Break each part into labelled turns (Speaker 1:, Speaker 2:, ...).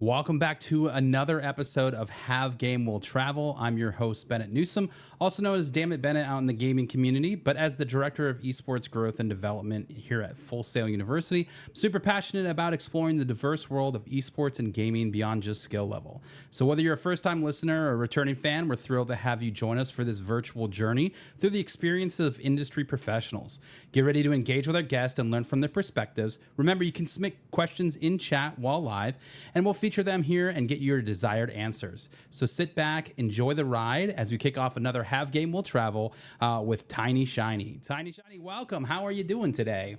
Speaker 1: Welcome back to another episode of Have Game Will Travel. I'm your host, Bennett Newsome, also known as Damn It Bennett out in the gaming community, but as the Director of Esports Growth and Development here at Full Sail University, I'm super passionate about exploring the diverse world of esports and gaming beyond just skill level. So whether you're a first-time listener or a returning fan, we're thrilled to have you join us for this virtual journey through the experiences of industry professionals. Get ready to engage with our guests and learn from their perspectives. Remember, you can submit questions in chat while live, and we'll feature them here and get your desired answers. So sit back, enjoy the ride as we kick off another Have Game Will Travel with TinyShiny. TinyShiny, welcome. How are you doing today?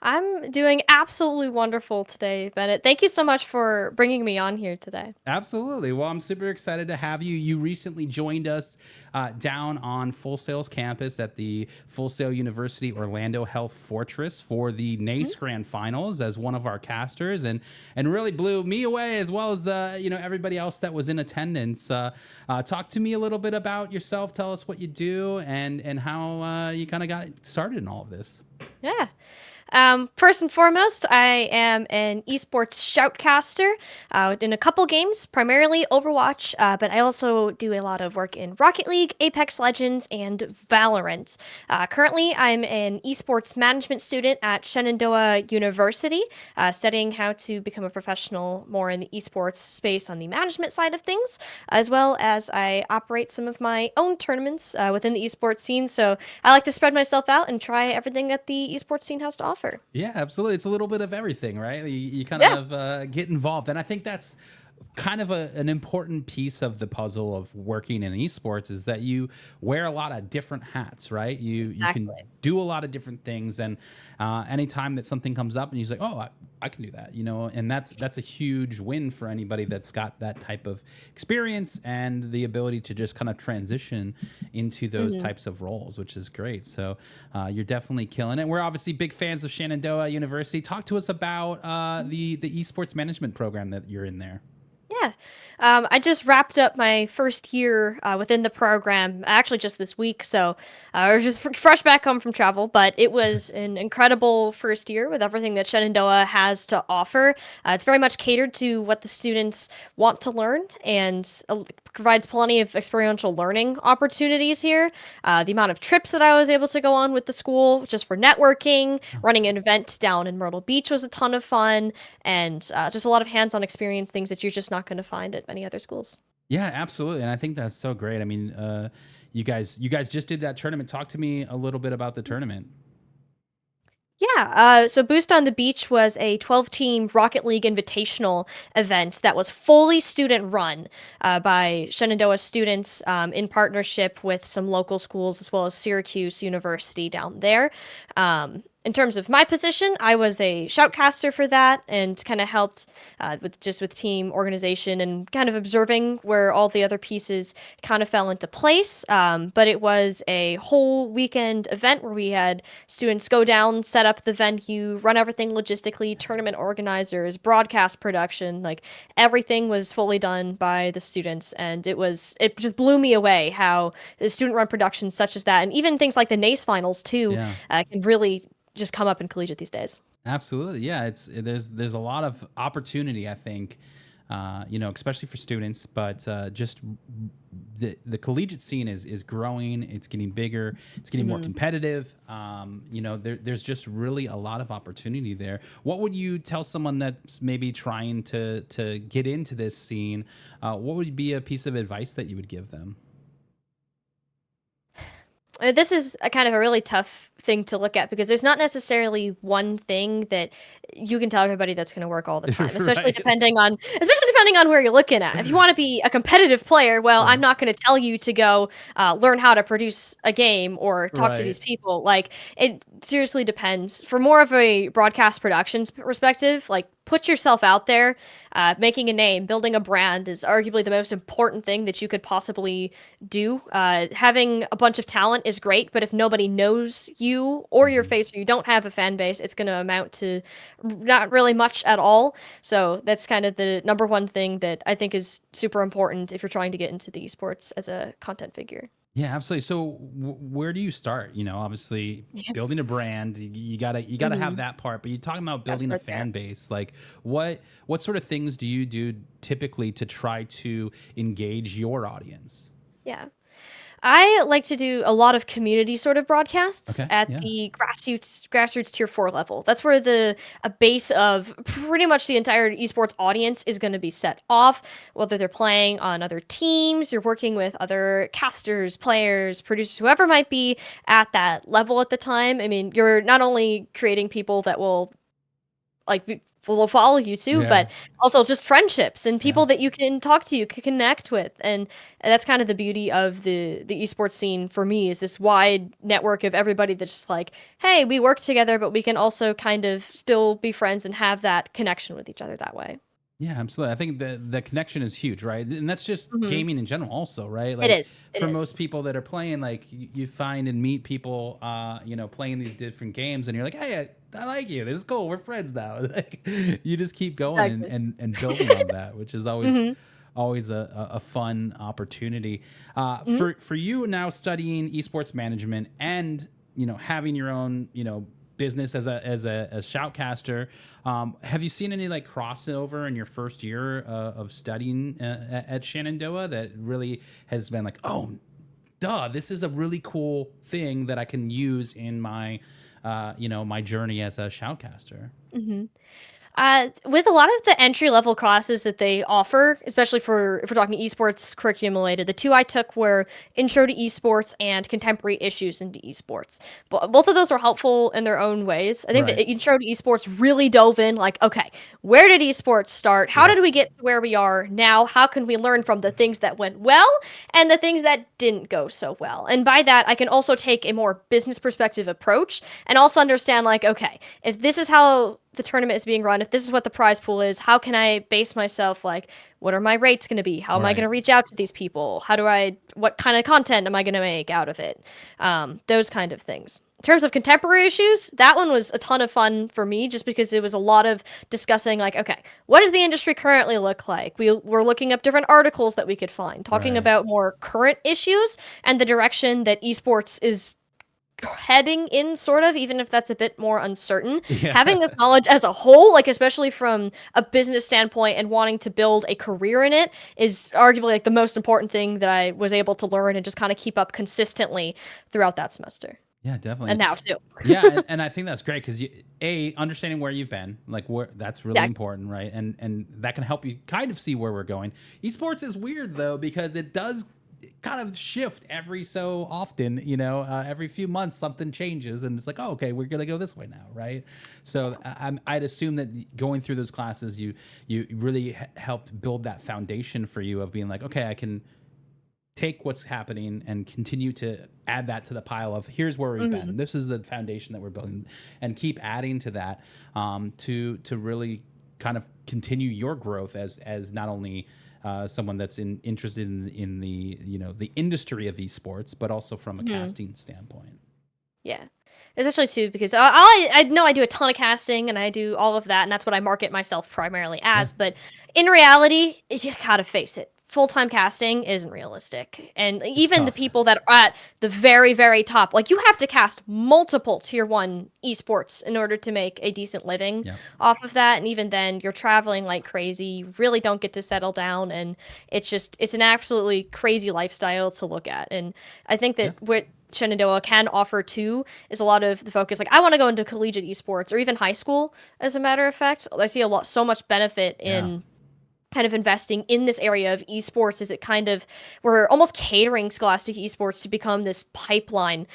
Speaker 2: I'm doing absolutely wonderful today, Bennett. Thank you so much for bringing me on here today.
Speaker 1: Absolutely. Well, I'm super excited to have you. You recently joined us down on Full Sail's campus at the Full Sail University Orlando Health Fortress for the NACE Grand Finals as one of our casters, and really blew me away as well as everybody else that was in attendance. Talk to me a little bit about yourself. Tell us what you do and how you kind of got started in all of this.
Speaker 2: Yeah. First and foremost, I am an esports shoutcaster in a couple games, primarily Overwatch, but I also do a lot of work in Rocket League, Apex Legends, and Valorant. Currently, I'm an esports management student at Shenandoah University, studying how to become a professional more in the esports space on the management side of things, as well as I operate some of my own tournaments within the esports scene. So I like to spread myself out and try everything that the esports scene has to offer.
Speaker 1: Yeah, absolutely. It's a little bit of everything, right? You kind
Speaker 2: Yeah.
Speaker 1: of get involved. And I think that's kind of an important piece of the puzzle of working in esports is that you wear a lot of different hats, right? You can
Speaker 2: Exactly.
Speaker 1: do a lot of different things. And anytime that something comes up and you're like, oh, I can do that, and that's a huge win for anybody that's got that type of experience and the ability to just kind of transition into those
Speaker 2: Mhm.
Speaker 1: types of roles, which is great. So you're definitely killing it. We're obviously big fans of Shenandoah University. Talk to us about the esports management program that you're in there.
Speaker 2: Yeah. I just wrapped up my first year within the program, actually just this week. So I was just fresh back home from travel, but it was an incredible first year with everything that Shenandoah has to offer. It's very much catered to what the students want to learn and provides plenty of experiential learning opportunities here. The amount of trips that I was able to go on with the school just for networking, running an event down in Myrtle Beach was a ton of fun, and just a lot of hands-on experience, things that you're just not going to find at many other schools.
Speaker 1: Yeah, absolutely. And I think that's so great. I mean, you guys just did that tournament. Talk to me a little bit about the tournament.
Speaker 2: Yeah, so Boost on the Beach was a 12-team Rocket League Invitational event that was fully student-run by Shenandoah students in partnership with some local schools as well as Syracuse University down there. In terms of my position, I was a shoutcaster for that and kind of helped with team organization and kind of observing where all the other pieces kind of fell into place. But it was a whole weekend event where we had students go down, set up the venue, run everything logistically, tournament organizers, broadcast production, like everything was fully done by the students, and it just blew me away how the student run productions such as that, and even things like the NACE finals too,
Speaker 1: Yeah.
Speaker 2: can really just come up in collegiate these days.
Speaker 1: Absolutely. Yeah, there's a lot of opportunity, I think, especially for students, but just the collegiate scene is growing. It's getting bigger. It's getting more
Speaker 2: Mhm.
Speaker 1: competitive. There's just really a lot of opportunity there. What would you tell someone that's maybe trying to get into this scene? What would be a piece of advice that you would give them?
Speaker 2: This is a kind of a really tough thing to look at because there's not necessarily one thing that you can tell everybody that's going to work all the time,
Speaker 1: Right.
Speaker 2: especially depending on where you're looking at. If you want to be a competitive player, well,
Speaker 1: Yeah.
Speaker 2: I'm not going to tell you to go learn how to produce a game or talk to
Speaker 1: Right.
Speaker 2: these people. Like, it seriously depends. For more of a broadcast productions perspective, like, put yourself out there. Making a name, building a brand is arguably the most important thing that you could possibly do. Having a bunch of talent is great, but if nobody knows you or your
Speaker 1: Mhm.
Speaker 2: face, or you don't have a fan base, it's going to amount to not really much at all. So that's kind of the number one thing that I think is super important if you're trying to get into the esports as a content figure.
Speaker 1: Yeah, absolutely. So where do you start? Obviously building a brand, you gotta have
Speaker 2: Mhm.
Speaker 1: that part, but you're talking about
Speaker 2: Gotta
Speaker 1: building a
Speaker 2: start there.
Speaker 1: fan base. Like what sort of things do you do typically to try to engage your audience?
Speaker 2: Yeah. I like to do a lot of community sort of broadcasts
Speaker 1: Okay.
Speaker 2: at
Speaker 1: Yeah.
Speaker 2: the grassroots tier 4 level. That's where a base of pretty much the entire esports audience is going to be set off, whether they're playing on other teams, you're working with other casters, players, producers, whoever might be at that level at the time. I mean, you're not only creating people that will will follow you too,
Speaker 1: Yeah.
Speaker 2: but also just friendships and
Speaker 1: Yeah.
Speaker 2: people that you can talk to, you can connect with, and that's kind of the beauty of the esports scene for me is this wide network of everybody that's just like, hey, we work together, but we can also kind of still be friends and have that connection with each other that way.
Speaker 1: Yeah, absolutely. I think the connection is huge, right? And that's just
Speaker 2: Mhm.
Speaker 1: gaming in general, also, right?
Speaker 2: It
Speaker 1: Like
Speaker 2: is. It
Speaker 1: for
Speaker 2: is.
Speaker 1: most people that are playing, like you find and meet people, playing these different games, and you're like, hey, I like you. This is cool. We're friends now. Like you just keep going and
Speaker 2: Exactly.
Speaker 1: and building on that, which is always
Speaker 2: Mhm.
Speaker 1: always a fun opportunity.
Speaker 2: Mhm.
Speaker 1: For you now studying esports management and having your own business as a shoutcaster. Have you seen any like crossover in your first year of studying at Shenandoah that really has been like, oh, duh, this is a really cool thing that I can use in my, my journey as a shoutcaster?
Speaker 2: Mhm. With a lot of the entry level classes that they offer, especially for if we're talking esports curriculum related, the two I took were Intro to Esports and Contemporary Issues into Esports. Both of those were helpful in their own ways. I think
Speaker 1: Right.
Speaker 2: the Intro to Esports really dove in, like, okay, where did esports start? How
Speaker 1: Yeah.
Speaker 2: did we get to where we are now? How can we learn from the things that went well and the things that didn't go so well? And by that, I can also take a more business perspective approach and also understand, like, okay, if this is how the tournament is being run, if this is what the prize pool is, how can I base myself like what are my rates going to be? How am I going
Speaker 1: Right.
Speaker 2: to reach out to these people? What kind of content am I going to make out of it? Those kind of things. In terms of contemporary issues, that one was a ton of fun for me just because it was a lot of discussing like, okay, what does the industry currently look like? We were looking up different articles that we could find, talking
Speaker 1: Right.
Speaker 2: about more current issues and the direction that esports is heading in sort of, even if that's a bit more uncertain.
Speaker 1: Yeah.
Speaker 2: Having this knowledge as a whole, like especially from a business standpoint and wanting to build a career in it is arguably like the most important thing that I was able to learn and just kind of keep up consistently throughout that semester.
Speaker 1: Yeah,
Speaker 2: And
Speaker 1: definitely.
Speaker 2: now too.
Speaker 1: Yeah, and I think that's great because understanding where you've been, like where that's really
Speaker 2: Exactly.
Speaker 1: important, right? And that can help you kind of see where we're going. Esports is weird though because it does kind of shift every so often. Every few months something changes, and it's like, oh, okay, we're gonna go this way now, right? So I'd assume that going through those classes, you really helped build that foundation for you of being like, okay, I can take what's happening and continue to add that to the pile of here's where we've
Speaker 2: Mhm.
Speaker 1: been. This is the foundation that we're building, and keep adding to that to really kind of continue your growth as not only someone that's interested in the the industry of esports, but also from a
Speaker 2: Mhm.
Speaker 1: casting standpoint.
Speaker 2: Yeah. Especially too because I know I do a ton of casting and I do all of that and that's what I market myself primarily
Speaker 1: Yeah,
Speaker 2: as, but in reality, you gotta face it. Full-time casting isn't realistic. And
Speaker 1: it's
Speaker 2: even the
Speaker 1: tough.
Speaker 2: people that are at the very, very top, like you have to cast multiple tier 1 esports in order to make a decent living
Speaker 1: Yeah,
Speaker 2: off of that. And even then you're traveling like crazy. You really don't get to settle down and it's an absolutely crazy lifestyle to look at. And I think
Speaker 1: yeah,
Speaker 2: that what Shenandoah can offer too is a lot of the focus. Like, I want to go into collegiate esports or even high school. As a matter of fact, I see so much benefit
Speaker 1: yeah.
Speaker 2: in kind of investing in this area of esports. Is it kind of we're almost catering Scholastic esports to become this pipeline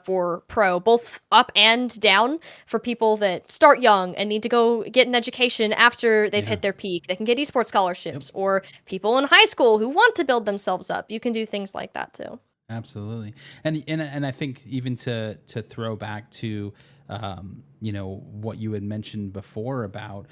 Speaker 2: for pro, both up and down for people that start young and need to go get an education after they've
Speaker 1: Yeah.
Speaker 2: hit their peak. They can get esports
Speaker 1: Yep.
Speaker 2: scholarships, or people in high school who want to build themselves up. You can do things like that too.
Speaker 1: Absolutely, and I think even to throw back to what you had mentioned before about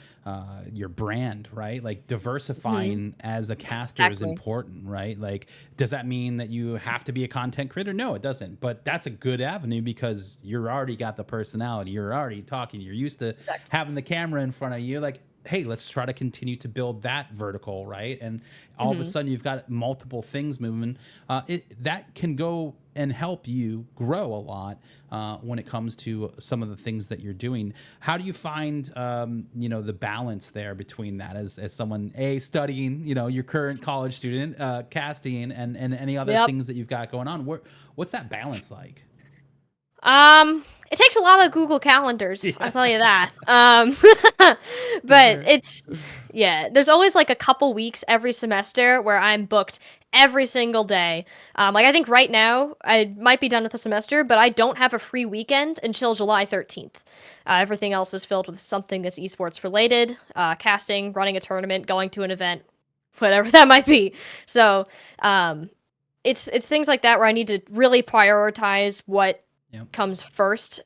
Speaker 1: your brand, right? Like
Speaker 2: Mhm.
Speaker 1: diversifying as a caster is
Speaker 2: Exactly.
Speaker 1: important, right? Like, does that mean that you have to be a content creator? No, it doesn't. But that's a good avenue because you're already got the personality. You're already talking. You're used to
Speaker 2: Exactly.
Speaker 1: having the camera in front of you. Like, hey, let's try to continue to build that vertical, right? And all of a
Speaker 2: Mhm.
Speaker 1: sudden you've got multiple things moving. That can go and help you grow a lot when it comes to some of the things that you're doing. How do you find, the balance there between that as someone studying, your current college student, casting and any other
Speaker 2: Yep.
Speaker 1: things that you've got going on? What's that balance like?
Speaker 2: It takes a lot of Google Calendars, I'll
Speaker 1: Yeah,
Speaker 2: tell you that.
Speaker 1: for
Speaker 2: But
Speaker 1: sure.
Speaker 2: yeah, there's always like a couple weeks every semester where I'm booked every single day. Like I think right now I might be done with the semester, but I don't have a free weekend until July 13th. Everything else is filled with something that's esports related, casting, running a tournament, going to an event, whatever that might be. So, um, it's things like that where I need to really prioritize what
Speaker 1: Yep.
Speaker 2: comes first.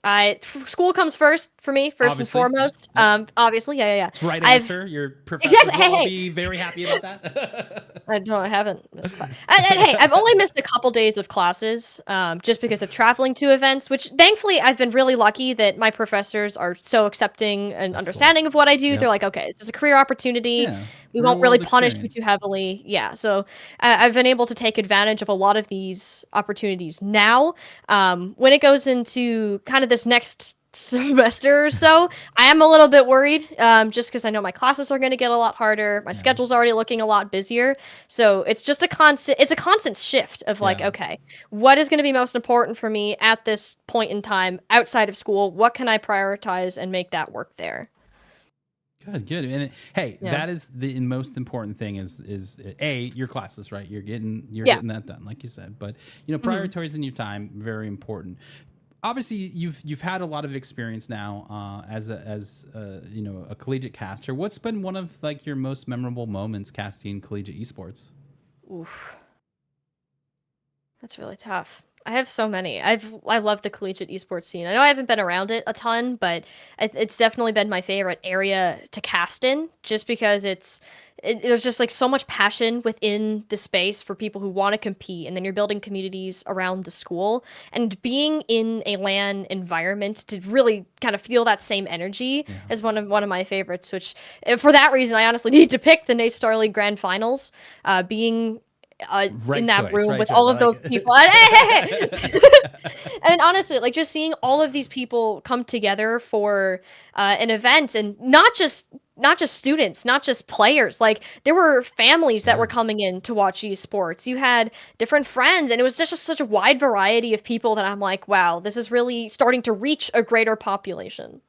Speaker 2: School comes first for me, first and
Speaker 1: Obviously. Yep.
Speaker 2: foremost.
Speaker 1: Yep.
Speaker 2: Obviously, yeah, yeah, yeah.
Speaker 1: It's the right
Speaker 2: I've
Speaker 1: answer. Your
Speaker 2: exactly.
Speaker 1: professors will
Speaker 2: Hey,
Speaker 1: all
Speaker 2: hey.
Speaker 1: be very happy about that.
Speaker 2: I haven't missed class. And hey, I've only missed a couple days of classes, just because of traveling to events. Which thankfully, I've been really lucky that my professors are so accepting and
Speaker 1: That's cool.
Speaker 2: understanding of what I do. They're
Speaker 1: Yep.
Speaker 2: like, okay, this is a career opportunity.
Speaker 1: Yeah.
Speaker 2: We
Speaker 1: Real
Speaker 2: won't really
Speaker 1: world
Speaker 2: punish you too
Speaker 1: experience.
Speaker 2: heavily. Yeah, so I've been able to take advantage of a lot of these opportunities now. When it goes into kind of this next semester or so, I am a little bit worried, just because I know my classes are going to get a lot harder. My
Speaker 1: Yeah.
Speaker 2: schedule's already looking a lot busier. So it's just a constant shift of like,
Speaker 1: Yeah.
Speaker 2: okay, what is going to be most important for me at this point in time outside of school? What can I prioritize and make that work there?
Speaker 1: Good, good. And hey,
Speaker 2: Yeah.
Speaker 1: that is the most important thing is a your classes, right? You're
Speaker 2: Yeah.
Speaker 1: getting that done, like you said. But
Speaker 2: Hmm.
Speaker 1: prioritizing your time very important. Obviously, you've had a lot of experience now as a collegiate caster. What's been one of like your most memorable moments casting collegiate esports?
Speaker 2: Oof. That's really tough. I have so many. I love the collegiate esports scene. I know I haven't been around it a ton, but it's definitely been my favorite area to cast in, just because there's just like so much passion within the space for people who want to compete, and then you're building communities around the school, and being in a LAN environment to really kind of feel that same energy
Speaker 1: Yeah.
Speaker 2: is one of my favorites. Which, for that reason, I honestly need to pick the NACE Star League Grand Finals. Being in
Speaker 1: Right
Speaker 2: that
Speaker 1: choice.
Speaker 2: room
Speaker 1: Right
Speaker 2: with
Speaker 1: choice.
Speaker 2: all
Speaker 1: I
Speaker 2: of
Speaker 1: like
Speaker 2: those people.
Speaker 1: it.
Speaker 2: And honestly, like just seeing all of these people come together for an event, and not just students, not just players. Like there were families that
Speaker 1: Yeah.
Speaker 2: were coming in to watch esports. You had different friends, and it was just such a wide variety of people that I'm like, wow, this is really starting to reach a greater population.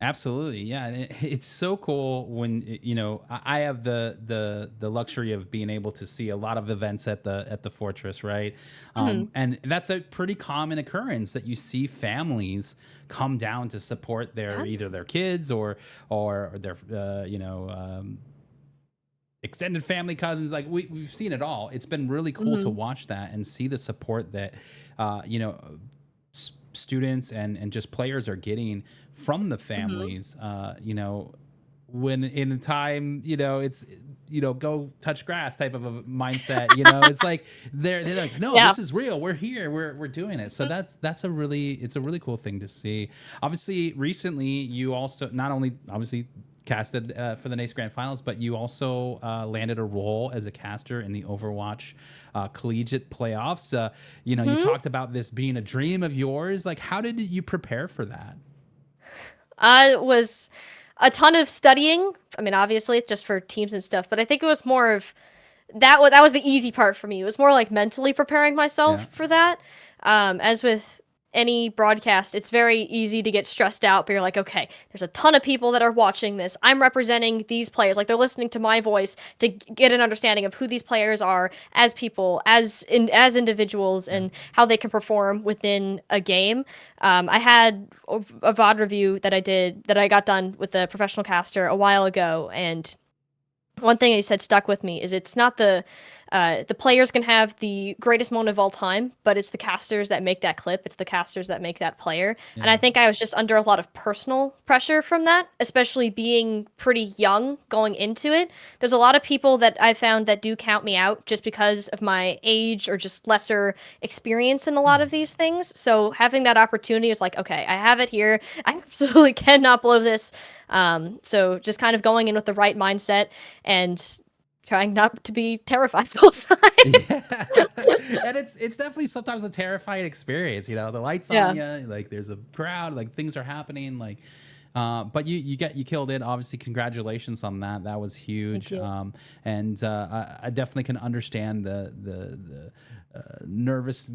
Speaker 1: Absolutely, yeah. And it's so cool when I have the luxury of being able to see a lot of events at the Fortress, right?
Speaker 2: Hmm.
Speaker 1: And that's a pretty common occurrence that you see families come down to support their
Speaker 2: Yeah.
Speaker 1: either their kids or their extended family cousins. Like we've seen it all. It's been really cool to
Speaker 2: Hmm.
Speaker 1: watch that and see the support that uh, you know students and just players are getting from the
Speaker 2: Hmm.
Speaker 1: families. When in a time, it's go touch grass type of a mindset. It's like they're like, no,
Speaker 2: Yeah.
Speaker 1: this is real. We're here. We're doing it. So it's a really cool thing to see. Obviously, recently you also not only obviously casted for the NACE Grand Finals, but you also landed a role as a caster in the Overwatch collegiate playoffs. You
Speaker 2: Hmm.
Speaker 1: talked about this being a dream of yours. Like, how did you prepare for that?
Speaker 2: It was a ton of studying. I mean, obviously, just for teams and stuff, but I think it was more of that was the easy part for me. It was more like mentally preparing
Speaker 1: Yeah.
Speaker 2: myself for that. As with any broadcast, it's very easy to get stressed out, but you're like, okay, there's a ton of people that are watching this. I'm representing these players. Like they're listening to my voice to get an understanding of who these players are as people, as individuals,
Speaker 1: Yeah.
Speaker 2: and how they can perform within a game. I had a VOD review that I got done with a professional caster a while ago, and one thing he said stuck with me is it's not The players can have the greatest moment of all time, but it's the casters that make that clip. It's the casters that make that player. And I
Speaker 1: Yeah.
Speaker 2: think I was just under a lot of personal pressure from that, especially being pretty young going into it. There's a lot of people that I found that do count me out just because of my age or just lesser experience in a lot of these things. So having that opportunity is like, okay, I have it here. I absolutely cannot blow this. So just kind of going in with the right mindset and trying not to be terrified the whole time.
Speaker 1: Yeah. And it's definitely sometimes a terrifying experience, the lights on
Speaker 2: Yeah.
Speaker 1: you, like there's a crowd, like things are happening, like but you killed it. Obviously, congratulations on that. That was
Speaker 2: Thank
Speaker 1: huge.
Speaker 2: you.
Speaker 1: And I definitely can understand the nervous,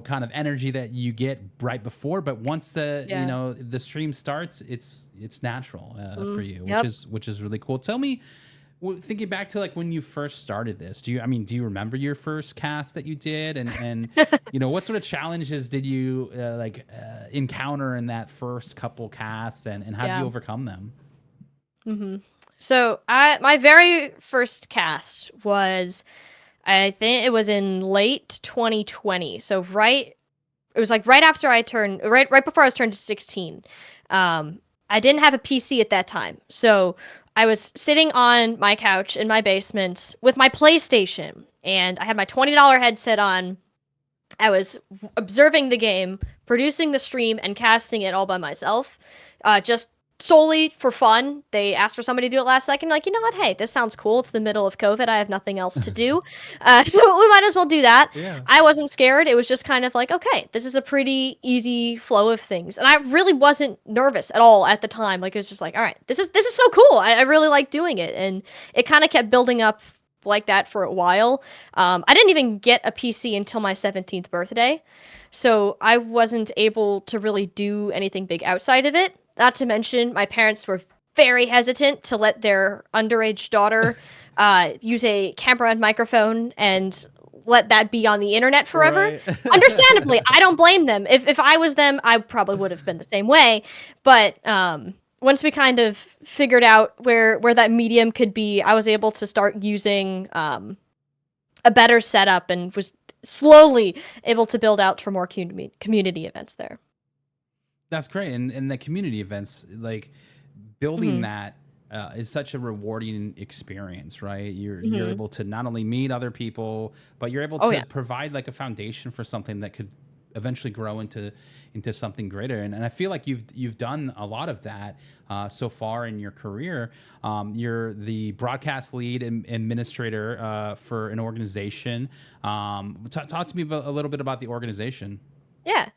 Speaker 1: kind of energy that you get right before. But once
Speaker 2: Yeah.
Speaker 1: the stream starts, it's natural for you, which
Speaker 2: Yep.
Speaker 1: is really cool. Tell me, thinking back to like when you first started this, do you remember your first cast that you did, and what sort of challenges did you encounter in that first couple casts, and how did you
Speaker 2: Yeah.
Speaker 1: overcome them?
Speaker 2: So my very first cast was, I think it was in late 2020. So it was like right after I turned, right before I was turned 16. Um, I didn't have a PC at that time, so I was sitting on my couch in my basement with my PlayStation, and I had my $20 headset on. I was observing the game, producing the stream, and casting it all by myself, just solely for fun. They asked for somebody to do it last second, like, you know what? Hey, this sounds cool. It's the middle of COVID. I have nothing else to do, so we might as well do that.
Speaker 1: Yeah.
Speaker 2: I wasn't scared. It was just kind of like, okay, this is a pretty easy flow of things, and I really wasn't nervous at all at the time. Like, it was just like, all right, this is so cool. I really like doing it, and it kind of kept building up like that for a while. I didn't even get a PC until my 17th birthday, so I wasn't able to really do anything big outside of it. Not to mention, my parents were very hesitant to let their underage daughter use a camera and microphone and let that be on the internet forever.
Speaker 1: Right.
Speaker 2: Understandably, I don't blame them. If I was them, I probably would have been the same way. But once we kind of figured out where that medium could be, I was able to start using a better setup and was slowly able to build out for more community events there.
Speaker 1: That's great. And the community events, like building
Speaker 2: Hmm.
Speaker 1: that is such a rewarding experience, right? You're
Speaker 2: Hmm.
Speaker 1: able to not only meet other people, but you're able
Speaker 2: Oh
Speaker 1: to
Speaker 2: yeah.
Speaker 1: provide like a foundation for something that could eventually grow into something greater. And I feel like you've done a lot of that so far in your career. You're the broadcast lead and administrator for an organization. Talk to me a little bit about the organization.
Speaker 2: Yeah.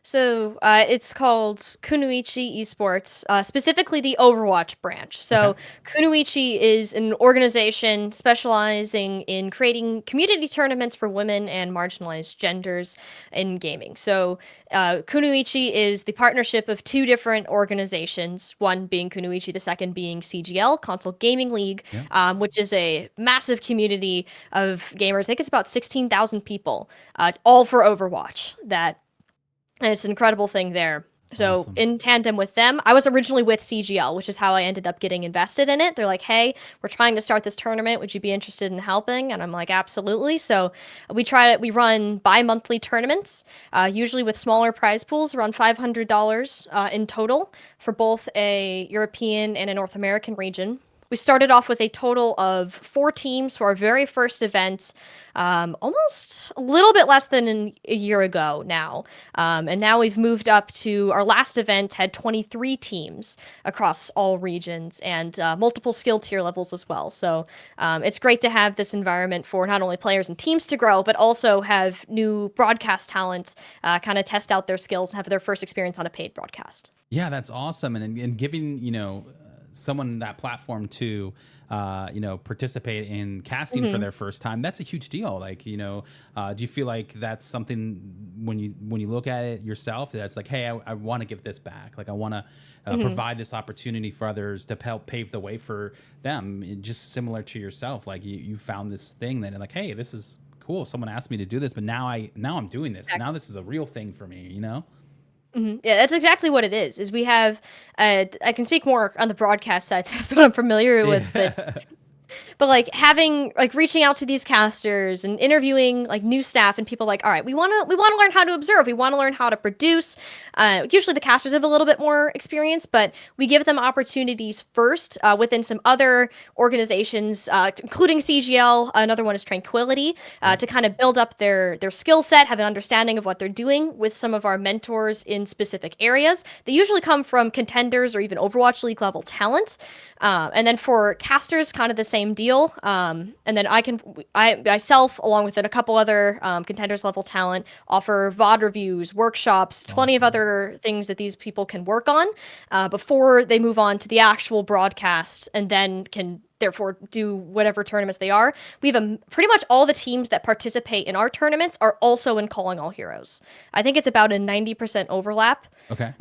Speaker 2: So it's called Kunoichi Esports, specifically the Overwatch branch.
Speaker 1: Okay.
Speaker 2: So Kunoichi is an organization specializing in creating community tournaments for women and marginalized genders in gaming. So Kunoichi is the partnership of two different organizations, one being Kunoichi, the second being CGL, Console Gaming League,
Speaker 1: Yeah.
Speaker 2: which is a massive community of gamers. I think it's about 16,000 people, all for Overwatch, and it's an incredible thing there. So
Speaker 1: Awesome.
Speaker 2: in tandem with them, I was originally with CGL, which is how I ended up getting invested in it. They're like, "Hey, we're trying to start this tournament. Would you be interested in helping?" And I'm like, "Absolutely." So we run bi-monthly tournaments, usually with smaller prize pools, around $500 in total for both a European and a North American region. We started off with a total of 4 teams for our very first event, almost a little bit less than a year ago now. And now we've moved up to our last event, had 23 teams across all regions and multiple skill tier levels as well. So it's great to have this environment for not only players and teams to grow, but also have new broadcast talent kind of test out their skills and have their first experience on a paid broadcast.
Speaker 1: Yeah, that's awesome. And giving, someone that platform to, participate in casting for
Speaker 2: Hmm.
Speaker 1: their first time, that's a huge deal. Like, do you feel like that's something when you look at it yourself, that's like, hey, I want to give this back. Like, I want to
Speaker 2: Hmm.
Speaker 1: provide this opportunity for others to help pave the way for them. Just similar to yourself, like you found this thing that like, hey, this is cool. Someone asked me to do this, but now I'm doing this. Now this is a real thing for me.
Speaker 2: Yeah, that's exactly what it is. Is we have, I can speak more on the broadcast side, so that's what I'm familiar with.
Speaker 1: Yeah.
Speaker 2: but like having like reaching out to these casters and interviewing like new staff and people like, all right, we want to learn how to observe, we want to learn how to produce. Usually the casters have a little bit more experience, but we give them opportunities first within some other organizations, including CGL. Another one is Tranquility, to kind of build up their skill set, have an understanding of what they're doing with some of our mentors in specific areas. They usually come from contenders or even Overwatch League level talent. And then for casters, kind of the same deal. And then I myself, along with a couple other contenders level talent, offer VOD reviews, workshops, plenty of other things that these people can work on before they move on to the actual broadcast, and then can therefore do whatever tournaments they are. We have pretty much all the teams that participate in our tournaments are also in Calling All Heroes. I think it's about a 90% overlap.
Speaker 1: Okay.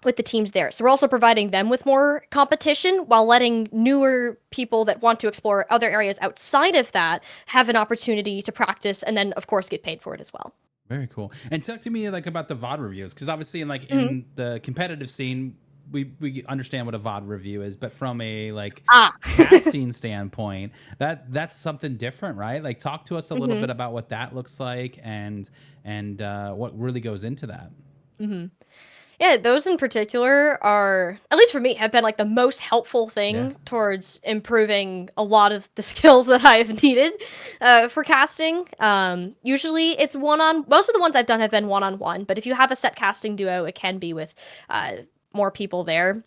Speaker 2: With the teams there. So we're also providing them with more competition while letting newer people that want to explore other areas outside of that have an opportunity to practice and then of course get paid for it as well.
Speaker 1: Very cool. And talk to me like about the VOD reviews, because obviously in the competitive scene, we understand what a VOD review is, but from a like casting standpoint, that's something different, right? Like talk to us a little bit about what that looks like and what really goes into that.
Speaker 2: Yeah, those in particular are, at least for me, have been like the most helpful thing towards improving a lot of the skills that I have needed for casting. Usually it's most of the ones I've done have been one-on-one, but if you have a set casting duo, it can be with more people there.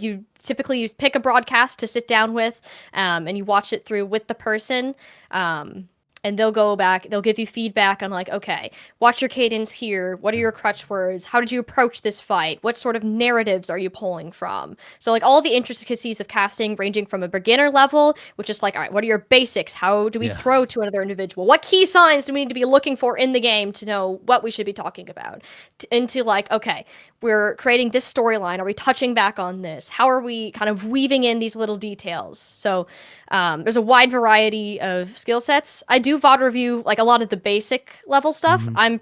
Speaker 2: You pick a broadcast to sit down with, and you watch it through with the person. And they'll go back, they'll give you feedback on like, okay, watch your cadence here. What are your crutch words? How did you approach this fight? What sort of narratives are you pulling from? So like all the intricacies of casting, ranging from a beginner level, which is like, all right, what are your basics? How do we throw to another individual? What key signs do we need to be looking for in the game to know what we should be talking about? Into like, okay, we're creating this storyline. Are we touching back on this? How are we kind of weaving in these little details? So there's a wide variety of skill sets. I do VOD review like a lot of the basic level stuff. I'm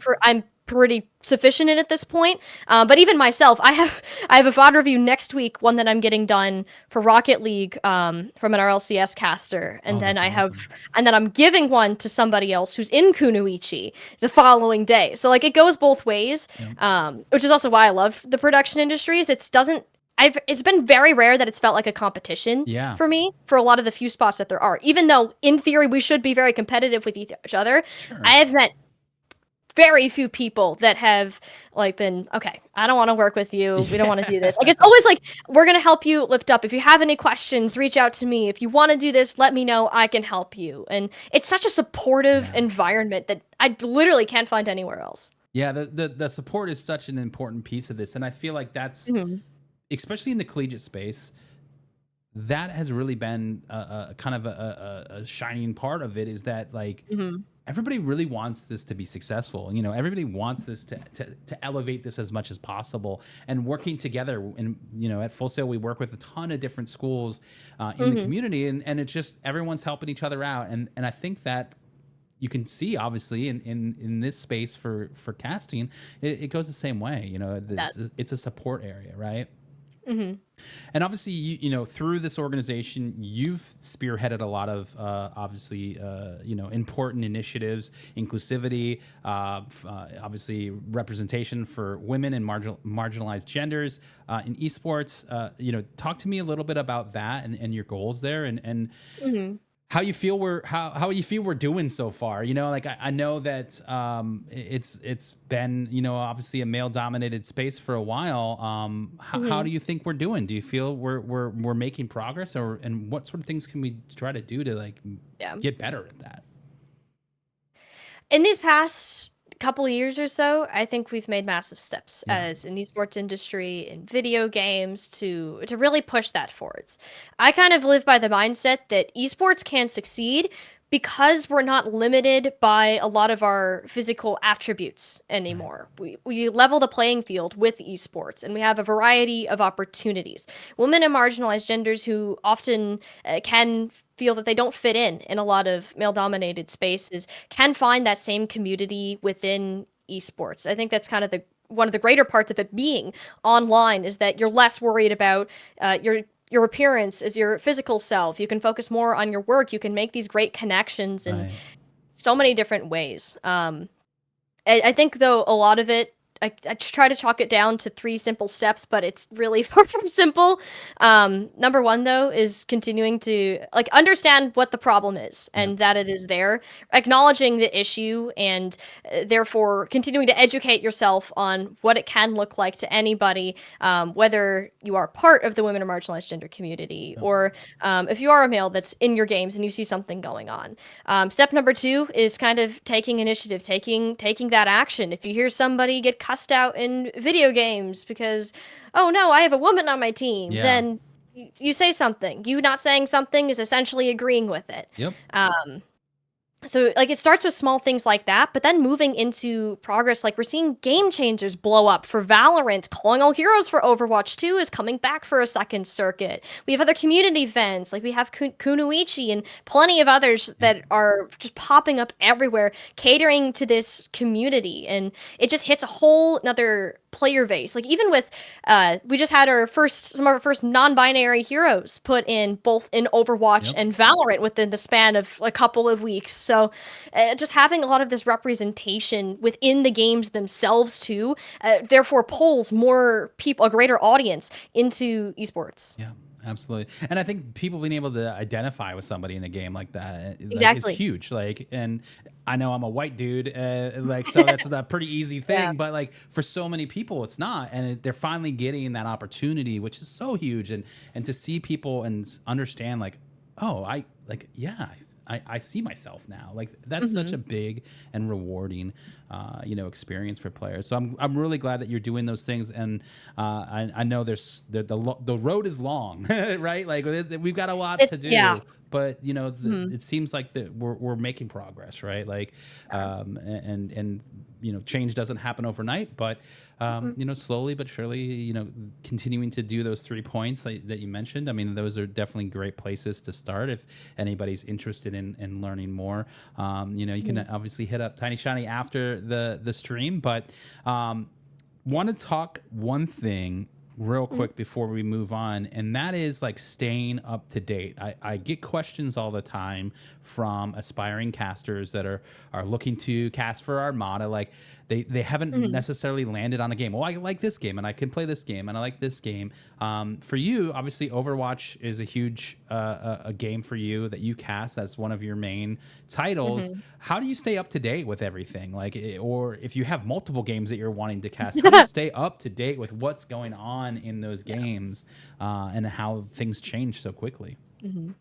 Speaker 2: pretty sufficient in at this point. But even myself, I have a VOD review next week, one that I'm getting done for Rocket League from an RLCS caster, and then I'm giving one to somebody else who's in Kunoichi the following day. So like it goes both ways, which is also why I love the production industries. It's been very rare that it's felt like a competition for me for a lot of the few spots that there are. Even though in theory we should be very competitive with each other, I have met very few people that have like been, okay, I don't want to work with you. We don't want to do this. Like it's always like, we're going to help you lift up. If you have any questions, reach out to me. If you want to do this, let me know. I can help you. And it's such a supportive environment that I literally can't find anywhere else.
Speaker 1: Yeah, the support is such an important piece of this. And I feel like that's, especially in the collegiate space, that has really been a kind of a shining part of it, is that like everybody really wants this to be successful. You know, everybody wants this to elevate this as much as possible, and working together. And, you know, at Full Sail, we work with a ton of different schools in the community, and it's just everyone's helping each other out. And I think that you can see, obviously, in this space for casting, it goes the same way. You know, it's a support area, right? And obviously, you know, through this organization, you've spearheaded a lot of obviously, you know, important initiatives, inclusivity, obviously representation for women and marginalized genders in esports. You know, talk to me a little bit about that and your goals there, and how you feel we're doing so far. You know, like I know that it's been, you know, obviously a male dominated space for a while. How do you think we're doing? Do you feel we're making progress, and what sort of things can we try to do to like get better at that?
Speaker 2: In these past couple years or so, I think we've made massive steps as an esports industry in video games to really push that forwards. I kind of live by the mindset that esports can succeed because we're not limited by a lot of our physical attributes anymore. We level the playing field with esports, and we have a variety of opportunities. Women and marginalized genders who often can feel that they don't fit in a lot of male-dominated spaces can find that same community within esports. I think that's kind of one of the greater parts of it being online, is that you're less worried about your appearance as your physical self. You can focus more on your work. You can make these great connections in
Speaker 1: Right.
Speaker 2: so many different ways. I think though a lot of it, I try to chalk it down to three simple steps, but it's really far from simple. Number one though is continuing to like understand what the problem is
Speaker 1: Yeah.
Speaker 2: and that it is there, acknowledging the issue, and therefore continuing to educate yourself on what it can look like to anybody, whether you are part of the women or marginalized gender community,
Speaker 1: Yep.
Speaker 2: or if you are a male that's in your games and you see something going on. Step number two is kind of taking initiative, taking that action. If you hear somebody get cussed out in video games because, oh no, I have a woman on my team,
Speaker 1: Yeah.
Speaker 2: then you say something. You not saying something is essentially agreeing with it.
Speaker 1: Yep.
Speaker 2: So like it starts with small things like that, but then moving into progress, like we're seeing game changers blow up for Valorant. Calling All Heroes for Overwatch 2 is coming back for a second circuit. We have other community events, like we have Kunoichi and plenty of others that are just popping up everywhere, catering to this community, and it just hits a whole another player base. Like even with we just had some of our first non-binary heroes put in both in Overwatch
Speaker 1: Yep.
Speaker 2: and Valorant within the span of a couple of weeks. So just having a lot of this representation within the games themselves too, therefore pulls more people, a greater audience into esports.
Speaker 1: Yeah, absolutely. And I think people being able to identify with somebody in a game like that, like, is
Speaker 2: Exactly.
Speaker 1: huge. Like, and I know I'm a white dude, like, so that's a pretty easy
Speaker 2: Yeah.
Speaker 1: thing. But like for so many people, it's not, and they're finally getting that opportunity, which is so huge. And to see people and understand, like, oh, yeah. I see myself now. Like that's such
Speaker 2: Hmm.
Speaker 1: a big and rewarding, experience for players. So I'm really glad that you're doing those things. And I know there's the road is long, right? Like we've got a lot
Speaker 2: It's
Speaker 1: to
Speaker 2: yeah.
Speaker 1: do, but
Speaker 2: Mhm.
Speaker 1: it seems like that we're making progress, right? Like, and change doesn't happen overnight, but
Speaker 2: Mhm.
Speaker 1: slowly but surely, continuing to do those 3 points that you mentioned. I mean, those are definitely great places to start if anybody's interested in learning more. You can
Speaker 2: Mhm.
Speaker 1: obviously hit up TinyShiny after the stream, but want to talk one thing real
Speaker 2: Mhm.
Speaker 1: quick before we move on, and that is like staying up to date. I get questions all the time from aspiring casters that are looking to cast for Armada. Like they haven't
Speaker 2: Mhm.
Speaker 1: necessarily landed on a game. Well, I like this game and I can play this game and I like this game. For you, obviously, Overwatch is a huge a game for you that you cast. That's one of your main titles.
Speaker 2: Mhm.
Speaker 1: How do you stay up to date with everything? Like, or if you have multiple games that you're wanting to cast, how do you stay up to date with what's going on in those
Speaker 2: Yeah.
Speaker 1: games and how things change so quickly?
Speaker 2: Mhm.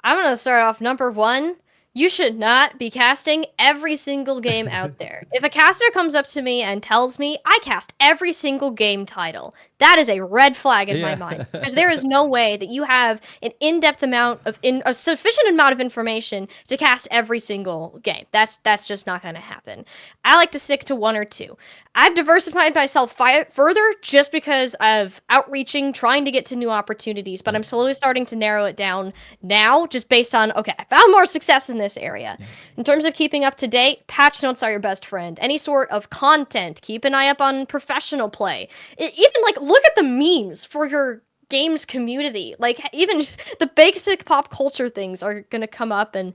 Speaker 2: I'm gonna start off number one. You should not be casting every single game out there. If a caster comes up to me and tells me I cast every single game title, that is a red flag in my
Speaker 1: Yeah.
Speaker 2: mind, because there is no way that you have an in-depth amount of a sufficient amount of information to cast every single game. That's just not going to happen. I like to stick to one or two. I've diversified myself further just because of outreaching, trying to get to new opportunities, but
Speaker 1: Yep.
Speaker 2: I'm slowly starting to narrow it down now just based on, okay, I found more success in this area.
Speaker 1: Yeah.
Speaker 2: In terms of keeping up to date, patch notes are your best friend. Any sort of content, keep an eye up on professional play. Even like look at the memes for your games community. Like even the basic pop culture things are going to come up and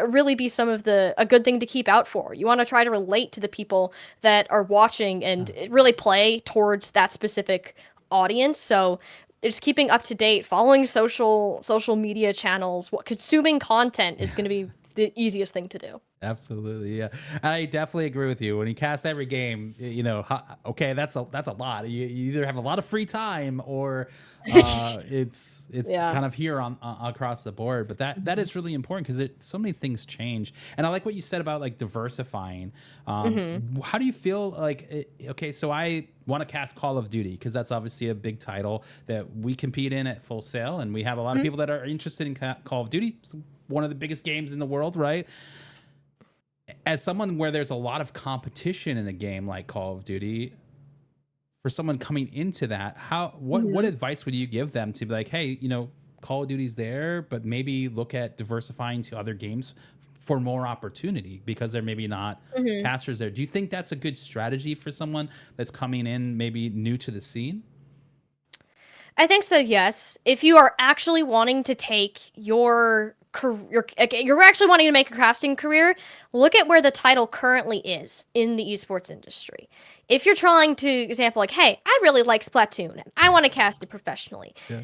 Speaker 2: really be some of a good thing to keep out for. You want to try to relate to the people that are watching and really play towards that specific audience. So just keeping up to date, following social media channels, consuming content is going to be the easiest thing to do.
Speaker 1: Absolutely, yeah. I definitely agree with you. When you cast every game, okay, that's a lot. You either have a lot of free time or it's
Speaker 2: Yeah.
Speaker 1: kind of here on across the board. But that
Speaker 2: Mhm.
Speaker 1: is really important because so many things change. And I like what you said about like diversifying.
Speaker 2: Mhm.
Speaker 1: How do you feel like? Okay, so I want to cast Call of Duty because that's obviously a big title that we compete in at Full Sail, and we have a lot of
Speaker 2: Mhm.
Speaker 1: people that are interested in Call of Duty. It's one of the biggest games in the world, right? As someone where there's a lot of competition in a game like Call of Duty, for someone coming into that, what
Speaker 2: Mhm.
Speaker 1: advice would you give them to be like, hey, Call of Duty's there, but maybe look at diversifying to other games for more opportunity because they're maybe not
Speaker 2: Mhm.
Speaker 1: casters there. Do you think that's a good strategy for someone that's coming in maybe new to the scene?
Speaker 2: I think so, yes. If you are actually wanting to take you're actually wanting to make a casting career, look at where the title currently is in the esports industry. If you're trying to example like, hey, I really like Splatoon and I want to cast it professionally,
Speaker 1: Yeah.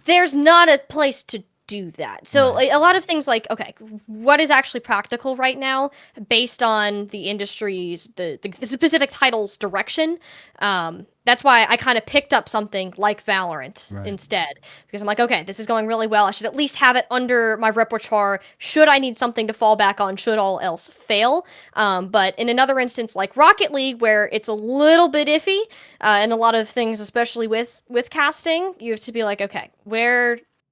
Speaker 2: there's not a place to do that. So
Speaker 1: Right.
Speaker 2: like, a lot of things like, okay, what is actually practical right now based on the industry's the specific title's direction. That's why I kind of picked up something like Valorant
Speaker 1: Right.
Speaker 2: instead, because I'm like, okay, this is going really well. I should at least have it under my repertoire should I need something to fall back on should all else fail. But in another instance like Rocket League, where it's a little bit iffy, and a lot of things, especially with casting, you have to be like, okay,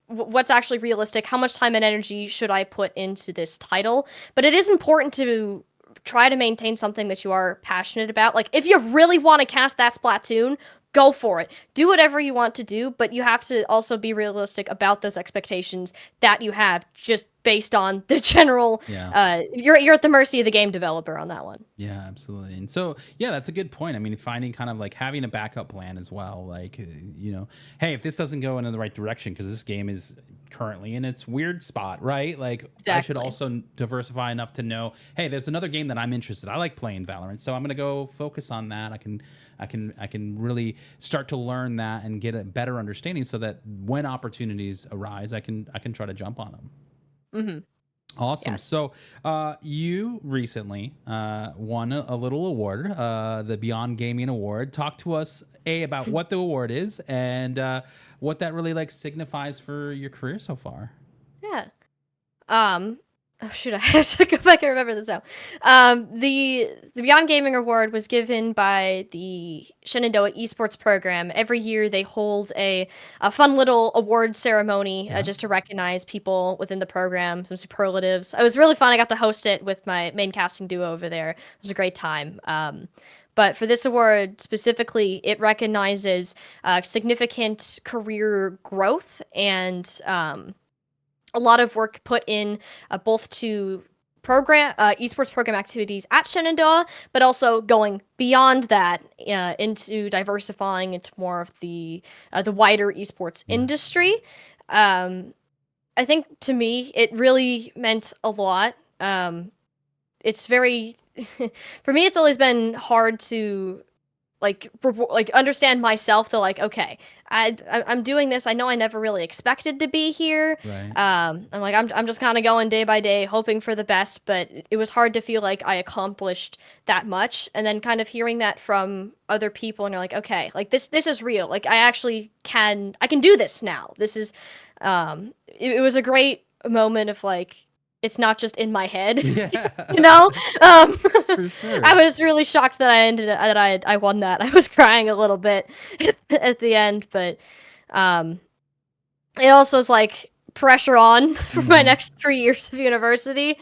Speaker 2: what's actually realistic? How much time and energy should I put into this title? But it is important to try to maintain something that you are passionate about. Like, if you really want to cast that Splatoon, go for it. Do whatever you want to do, but you have to also be realistic about those expectations that you have just based on the general you're at the mercy of the game developer on that one.
Speaker 1: Yeah, absolutely. And so, yeah, that's a good point. I mean, finding kind of like having a backup plan as well. Like, hey, if this doesn't go in the right direction, because this game is currently in its weird spot, right? Like, I should
Speaker 2: Exactly.
Speaker 1: also diversify enough to know, hey, there's another game that I'm interested. I like playing Valorant, so I'm gonna go focus on that. I can really start to learn that and get a better understanding, so that when opportunities arise, I can try to jump on them.
Speaker 2: Mm-hmm.
Speaker 1: Awesome.
Speaker 2: Yes.
Speaker 1: So, you recently won a little award, the Beyond Gaming Award. Talk to us about what the award is and what that really like signifies for your career so far.
Speaker 2: Yeah. Oh shoot, I have to go back and remember this now. The Beyond Gaming Award was given by the Shenandoah Esports program. Every year they hold a fun little award ceremony just to recognize people within the program, some superlatives. It was really fun. I got to host it with my main casting duo over there. It was a great time. But for this award specifically, it recognizes significant career growth and a lot of work put in both to program esports program activities at Shenandoah, but also going beyond that into diversifying into more of the wider esports industry. I think to me it really meant a lot. It's very for me it's always been hard to like understand myself, the like, okay, I'm doing this. I know I never really expected to be here.
Speaker 1: Right.
Speaker 2: I'm like I'm just kind of going day by day, hoping for the best. But it was hard to feel like I accomplished that much, and then kind of hearing that from other people, and you're like, okay, like this is real. Like I can do this now. This is it was a great moment of like, it's not just in my head.
Speaker 1: Yeah.
Speaker 2: you know
Speaker 1: For sure.
Speaker 2: I was really shocked that I won that. I was crying a little bit at the end, but it also is like pressure on for my next 3 years of university.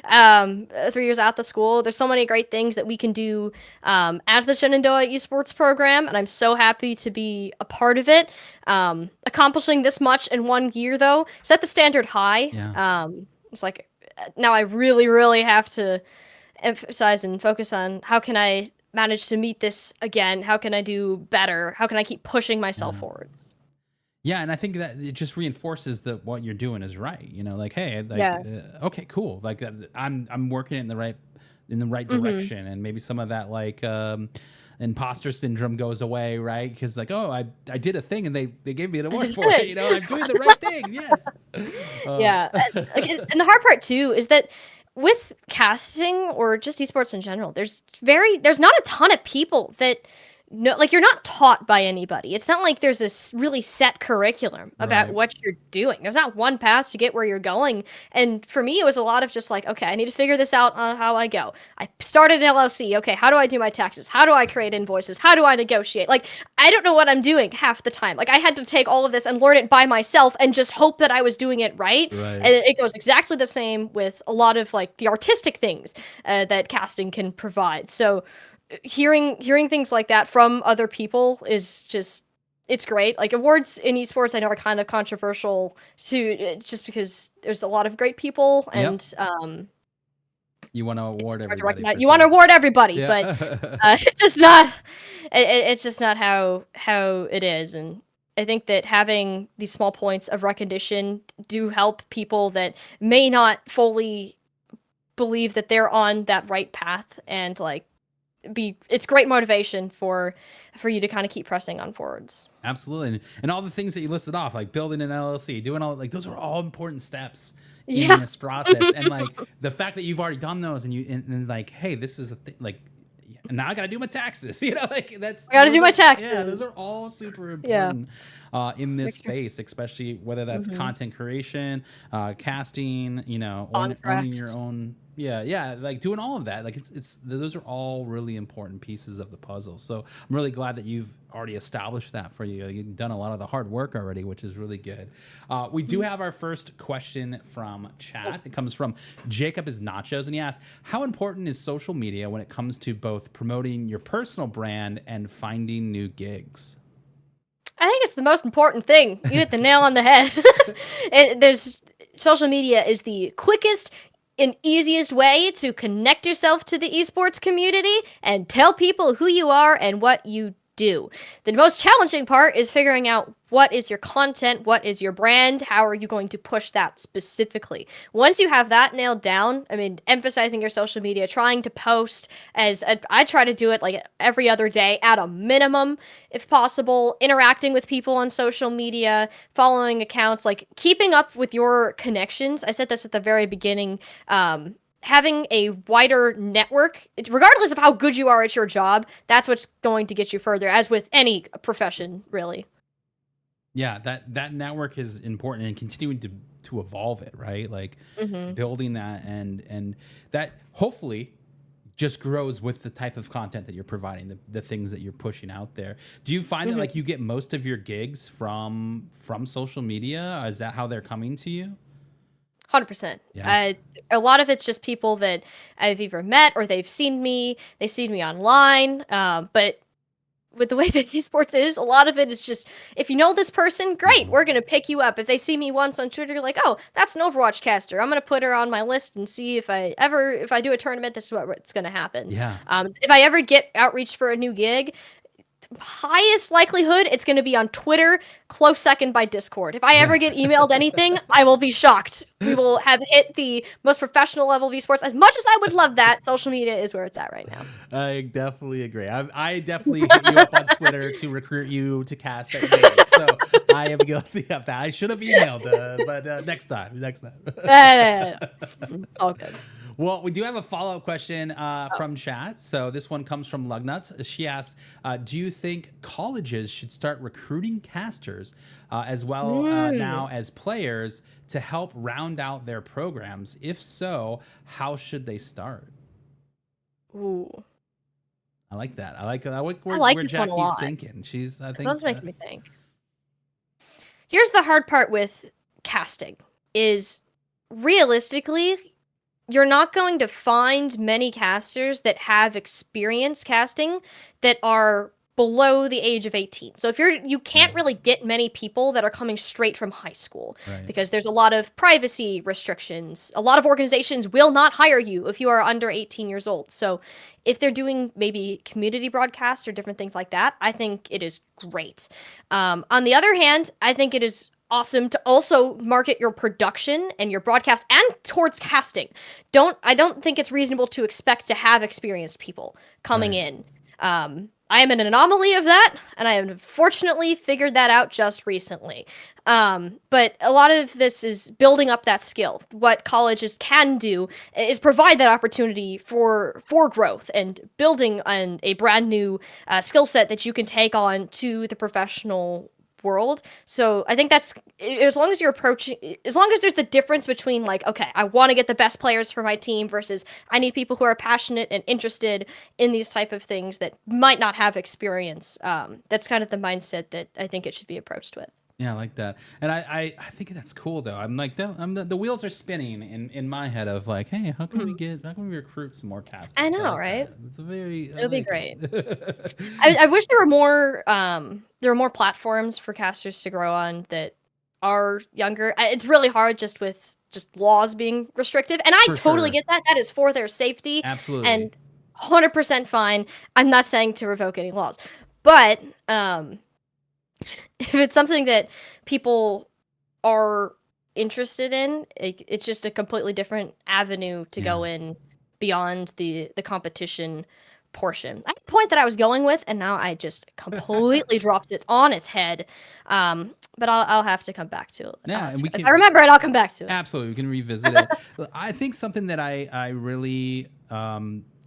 Speaker 2: 3 years at the school. There's so many great things that we can do as the Shenandoah Esports program, and I'm so happy to be a part of it. Accomplishing this much in 1 year, though, set the standard high.
Speaker 1: Yeah.
Speaker 2: It's like now I really, really have to emphasize and focus on how can I manage to meet this again? How can I do better? How can I keep pushing myself forwards?
Speaker 1: Yeah, and I think that it just reinforces that what you're doing is right. Like, hey, like,
Speaker 2: Yeah.
Speaker 1: okay, cool. Like, I'm working in the right direction, and maybe some of that like imposter syndrome goes away, right? Because like, oh, I did a thing, and they gave me an award for it. I'm doing the right thing. Yes.
Speaker 2: Yeah. And the hard part too is that with casting or just esports in general, there's not a ton of people that no, like you're not taught by anybody. It's not like there's this really set curriculum about
Speaker 1: Right.
Speaker 2: what you're doing. There's not one path to get where you're going. And for me, it was a lot of just like, okay, I need to figure this out on how I go. I started an LLC. Okay, how do I do my taxes? How do I create invoices? How do I negotiate? Like, I don't know what I'm doing half the time. Like, I had to take all of this and learn it by myself and just hope that I was doing it right.
Speaker 1: Right.
Speaker 2: And it goes exactly the same with a lot of like the artistic things that casting can provide. So hearing things like that from other people is just, it's great. Like awards in esports I know are kind of controversial to just because there's a lot of great people and
Speaker 1: You want to award everybody.
Speaker 2: you want to award everybody,
Speaker 1: Yeah.
Speaker 2: but it's just not it's just not how it is. And I think that having these small points of recognition do help people that may not fully believe that they're on that right path, and like it's great motivation for you to kind of keep pressing on forwards.
Speaker 1: Absolutely. And all the things that you listed off, like building an LLC, doing all, like, those are all important steps in
Speaker 2: Yeah.
Speaker 1: this process. And like the fact that you've already done those, and and like, hey, this is a thing, like, now I got to do my taxes, like
Speaker 2: I gotta do my
Speaker 1: Yeah, those
Speaker 2: taxes.
Speaker 1: are all super
Speaker 2: Yeah.
Speaker 1: important in this
Speaker 2: Make sure.
Speaker 1: space, especially whether that's content creation, casting, owning your
Speaker 2: Contracts.
Speaker 1: own. Yeah, like doing all of that. Like it's those are all really important pieces of the puzzle. So I'm really glad that you've already established that for you. You've done a lot of the hard work already, which is really good. We do have our first question from chat. It comes from Jacob is Nachos, and he asks, how important is social media when it comes to both promoting your personal brand and finding new gigs?
Speaker 2: I think it's the most important thing. You hit the nail on the head. There's social media is the quickest and easiest way to connect yourself to the esports community and tell people who you are and what you do. The most challenging part is figuring out what is your content, what is your brand, how are you going to push that specifically. Once you have that nailed down, I mean, emphasizing your social media, trying to post as I try to do it like every other day at a minimum, if possible, interacting with people on social media, following accounts, like keeping up with your connections. I said this at the very beginning. Having a wider network, regardless of how good you are at your job, that's what's going to get you further, as with any profession, really.
Speaker 1: Yeah, that network is important, and continuing to evolve it, right? Like building that, and that hopefully just grows with the type of content that you're providing, the things that you're pushing out there. Do you find that like you get most of your gigs from social media? Is that how they're coming to you?
Speaker 2: 100%.
Speaker 1: Yeah.
Speaker 2: A lot of it's just people that I've either met or they've seen me online. But with the way that esports is, a lot of it is just, if you know this person, great, we're gonna pick you up. If they see me once on Twitter, like, oh, that's an Overwatch caster, I'm gonna put her on my list and see if I do a tournament, this is what's gonna happen.
Speaker 1: Yeah.
Speaker 2: If I ever get outreach for a new gig, highest likelihood it's going to be on Twitter, close second by Discord. If I ever get emailed anything, I will be shocked. We will have hit the most professional level of esports. As much as I would love that, social media is where it's at right now.
Speaker 1: I definitely agree. I definitely hit you up on Twitter to recruit you to cast at games. So I am guilty of that. I should have emailed, but next time.
Speaker 2: All good.
Speaker 1: Well, we do have a follow-up question from chat. So this one comes from Lugnuts. She asks, do you think colleges should start recruiting casters as well now as players to help round out their programs? If so, how should they start?
Speaker 2: Ooh.
Speaker 1: I like that. I like where
Speaker 2: this one a
Speaker 1: Jackie's
Speaker 2: lot.
Speaker 1: thinking. I think
Speaker 2: That's making me think. Here's the hard part with casting is realistically, you're not going to find many casters that have experience casting that are below the age of 18. So if you can't really get many people that are coming straight from high school because there's a lot of privacy restrictions. A lot of organizations will not hire you if you are under 18 years old. So if they're doing maybe community broadcasts or different things like that, I think it is great. On the other hand, I think it is awesome to also market your production and your broadcast and towards casting. I don't think it's reasonable to expect to have experienced people coming in. I am an anomaly of that, and I have unfortunately figured that out just recently. But a lot of this is building up that skill. What colleges can do is provide that opportunity for growth and building on a brand new skill set that you can take on to the professional world. So I think that's, as long as there's the difference between like, okay, I want to get the best players for my team versus I need people who are passionate and interested in these type of things that might not have experience. That's kind of the mindset that I think it should be approached with.
Speaker 1: Yeah, I like that. And I think that's cool though. I'm like, the wheels are spinning in my head of like, hey, how can we recruit some more casters?
Speaker 2: I know,
Speaker 1: like
Speaker 2: right?
Speaker 1: That. It's
Speaker 2: It'll be great. I wish there were more platforms for casters to grow on that are younger. It's really hard just with laws being restrictive, and I totally get that. That is for their safety.
Speaker 1: Absolutely.
Speaker 2: And 100% fine. I'm not saying to revoke any laws, but If it's something that people are interested in, it's just a completely different avenue to
Speaker 1: Yeah.
Speaker 2: go in beyond the competition portion. I had a point that I was going with, and now I just completely dropped it on its head. But I'll have to come back to it.
Speaker 1: Yeah, and we
Speaker 2: If I
Speaker 1: can
Speaker 2: remember it, I'll come back to it.
Speaker 1: absolutely we can revisit it. I think something that I really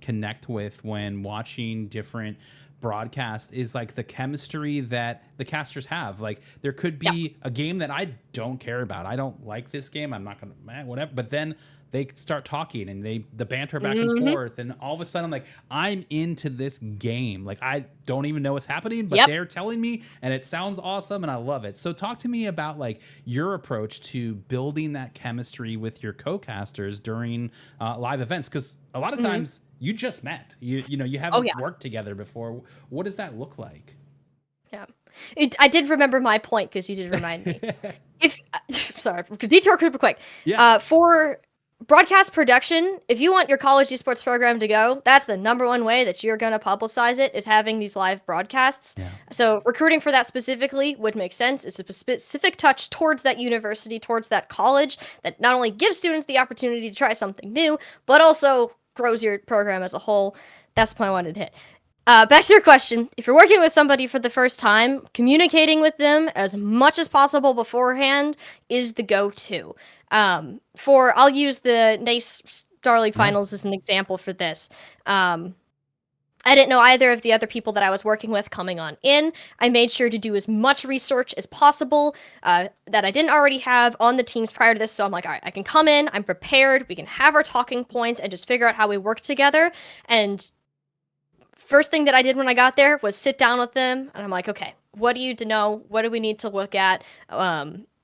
Speaker 1: connect with when watching different broadcasts is like the chemistry that the casters have. Like there could
Speaker 2: Yeah.
Speaker 1: be a game that I don't care about. I don't like this game. I'm not gonna whatever. But then they start talking and the banter back and
Speaker 2: Mhm.
Speaker 1: forth, and all of a sudden I'm like, I'm into this game. Like I don't even know what's happening, but
Speaker 2: Yep.
Speaker 1: they're telling me and it sounds awesome and I love it. So talk to me about like your approach to building that chemistry with your co-casters during live events, because a lot of
Speaker 2: Mhm.
Speaker 1: times you just met, you know, you
Speaker 2: Oh,
Speaker 1: haven't
Speaker 2: yeah.
Speaker 1: worked together before. What does that look like?
Speaker 2: Yeah. I did remember my point because you did remind me. If sorry, detour super quick.
Speaker 1: Yeah.
Speaker 2: For broadcast production, if you want your college esports program to go, that's the number one way that you're going to publicize it, is having these live broadcasts.
Speaker 1: Yeah.
Speaker 2: So recruiting for that specifically would make sense. It's a specific touch towards that university, towards that college, that not only gives students the opportunity to try something new, but also grows your program as a whole. That's the point I wanted to hit. Back to your question. If you're working with somebody for the first time, communicating with them as much as possible beforehand is the go-to. I'll use the NACE Star League
Speaker 1: Yeah.
Speaker 2: Finals as an example for this. I didn't know either of the other people that I was working with coming on in. I made sure to do as much research as possible that I didn't already have on the teams prior to this. So I'm like, all right, I can come in, I'm prepared, we can have our talking points and just figure out how we work together. And first thing that I did when I got there was sit down with them, and I'm like, okay, what do you need to know? What do we need to look at?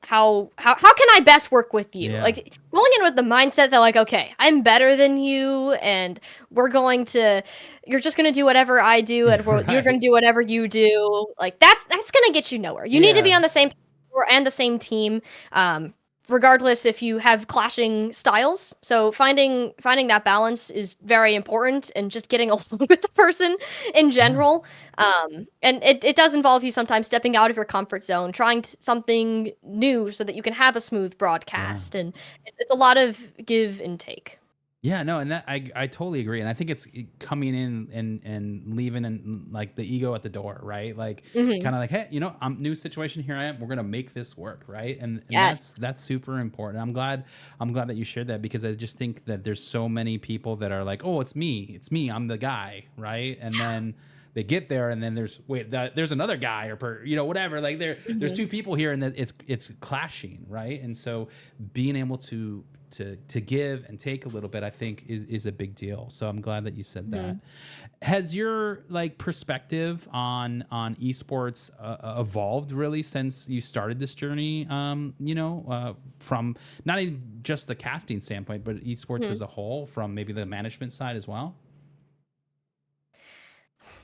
Speaker 2: How can I best work with you?
Speaker 1: Yeah.
Speaker 2: Like going in with the mindset that like, okay, I'm better than you, and you're just gonna do whatever I do, and you're gonna
Speaker 1: Right.
Speaker 2: do whatever you do. Like that's gonna get you nowhere. You need to be
Speaker 1: Yeah.
Speaker 2: on the same floor and the same team. Um, Regardless if you have clashing styles. So finding that balance is very important, and just getting along with the person in
Speaker 1: Yeah.
Speaker 2: general. And it does involve you sometimes stepping out of your comfort zone, trying something new so that you can have a smooth
Speaker 1: Yeah.
Speaker 2: broadcast. And it's a lot of give and take.
Speaker 1: Yeah, no, and that I totally agree, and I think it's coming in and leaving and like the ego at the door, right? Like
Speaker 2: Hmm.
Speaker 1: kind of like, hey, you know, I'm new situation here. I am. We're gonna make this work, right? And
Speaker 2: Yes.
Speaker 1: that's super important. I'm glad that you shared that, because I just think that there's so many people that are like, oh, it's me, I'm the guy, right? And then they get there, and then there's another guy, or you know, whatever. Like there's
Speaker 2: Hmm.
Speaker 1: two people here, and that it's clashing, right? And so being able to give and take a little bit, I think is a big deal. So I'm glad that you said that.
Speaker 2: Hmm.
Speaker 1: Has your like perspective on esports evolved really since you started this journey? You know, from not even just the casting standpoint, but esports
Speaker 2: Hmm.
Speaker 1: as a whole, from maybe the management side as well.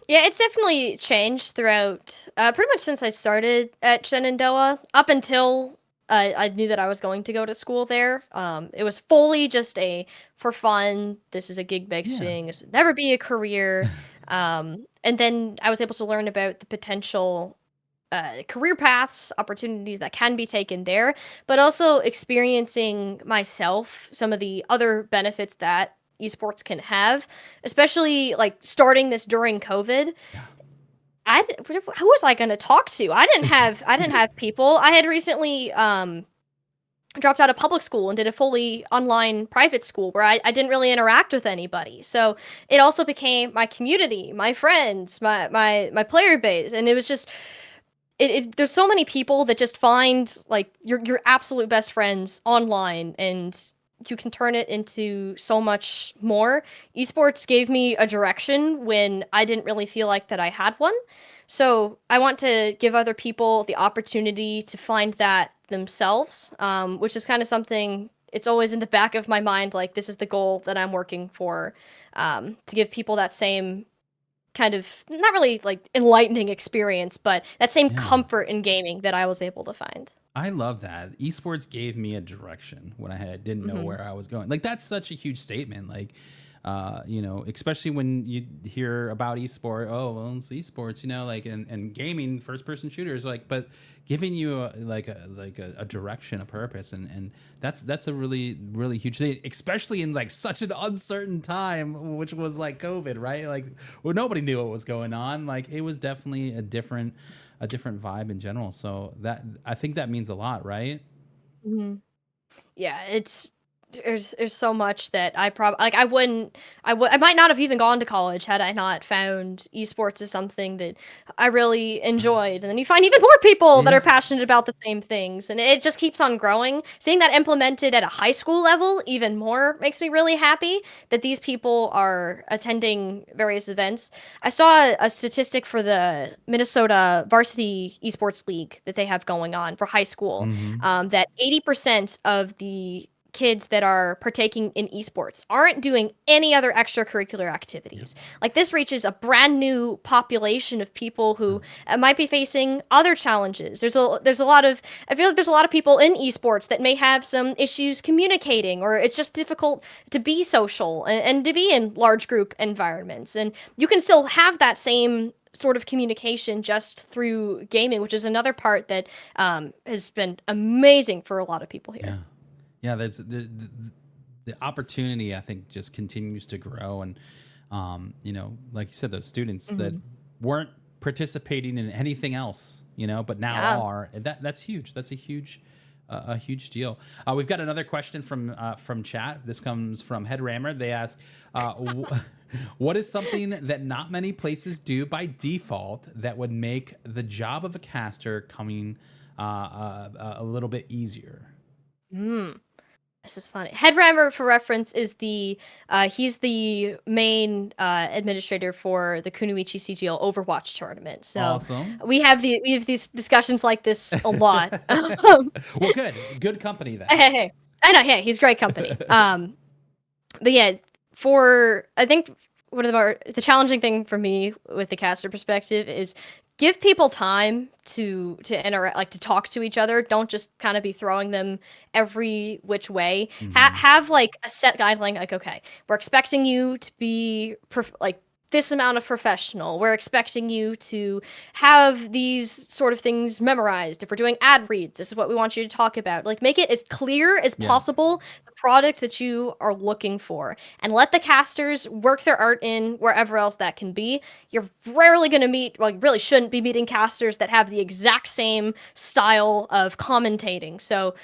Speaker 2: Yeah, it's definitely changed throughout pretty much since I started at Shenandoah up until I knew that I was going to go to school there. It was fully just a for fun. This is a gig-based
Speaker 1: Yeah.
Speaker 2: thing. This would never be a career. And then I was able to learn about the potential career paths, opportunities that can be taken there, but also experiencing myself some of the other benefits that esports can have, especially like starting this during COVID.
Speaker 1: Yeah.
Speaker 2: Who was I going to talk to? I didn't have people. I had recently dropped out of public school and did a fully online private school where I didn't really interact with anybody. So it also became my community, my friends, my player base, and it was just there's so many people that just find like your absolute best friends online, and you can turn it into so much more. Esports gave me a direction when I didn't really feel like that I had one. So I want to give other people the opportunity to find that themselves, which is kind of something, it's always in the back of my mind, like this is the goal that I'm working for, to give people that same kind of not really like enlightening experience, but that same
Speaker 1: Yeah.
Speaker 2: comfort in gaming that I was able to find.
Speaker 1: I love that. Esports gave me a direction when I didn't know
Speaker 2: Hmm.
Speaker 1: where I was going. Like that's such a huge statement. Like You know, especially when you hear about esport, oh, well, it's esports, you know, like, and gaming, first person shooters, like, but giving you a direction, a purpose, and that's a really huge thing, especially in like such an uncertain time, which was like COVID, right? Like, well, nobody knew what was going on. Like, it was definitely a different vibe in general. So that, I think that means a lot, right?
Speaker 2: Mhm. Yeah, it's there's so much that like I might not have even gone to college had I not found esports as something that I really enjoyed. And then you find even more people that
Speaker 1: Yeah.
Speaker 2: are passionate about the same things, and it just keeps on growing. Seeing that implemented at a high school level even more makes me really happy that these people are attending various events. I saw a statistic for the Minnesota Varsity Esports League that they have going on for high school,
Speaker 1: Mm-hmm.
Speaker 2: that 80% of the kids that are partaking in esports aren't doing any other extracurricular
Speaker 1: Yep.
Speaker 2: activities. Like, this reaches a brand new population of people who might be facing other challenges. There's a lot of I feel like there's a lot of people in esports that may have some issues communicating, or it's just difficult to be social and to be in large group environments. And you can still have that same sort of communication just through gaming, which is another part that has been amazing for a lot of people here.
Speaker 1: Yeah. Yeah, that's the opportunity, I think, just continues to grow. And you know, like you said, those students that
Speaker 2: Hmm.
Speaker 1: weren't participating in anything else, you know, but now
Speaker 2: Yeah.
Speaker 1: are, and that's huge. That's a huge deal. We've got another question from chat. This comes from Headrammer. They ask, what is something that not many places do by default that would make the job of a caster coming a little bit easier?
Speaker 2: Mm. This is funny. Headrammer, for reference, is the he's the main administrator for the Kunoichi CGL Overwatch tournament. So
Speaker 1: Awesome.
Speaker 2: we have these discussions like this a lot.
Speaker 1: Well, good company then.
Speaker 2: Hey, I know, yeah, he's great company. But yeah, for I think one of the challenging thing for me with the caster perspective is give people time to interact, like to talk to each other. Don't just kind of be throwing them every which way.
Speaker 1: Hmm.
Speaker 2: Have like a set guideline. Like, okay, we're expecting you to be like this amount of professional. We're expecting you to have these sort of things memorized. If we're doing ad reads, this is what we want you to talk about. Like, make it as clear as
Speaker 1: Yeah.
Speaker 2: possible the product that you are looking for, and let the casters work their art in wherever else that can be. You're rarely going to meet, well, you really shouldn't be meeting casters that have the exact same style of commentating. So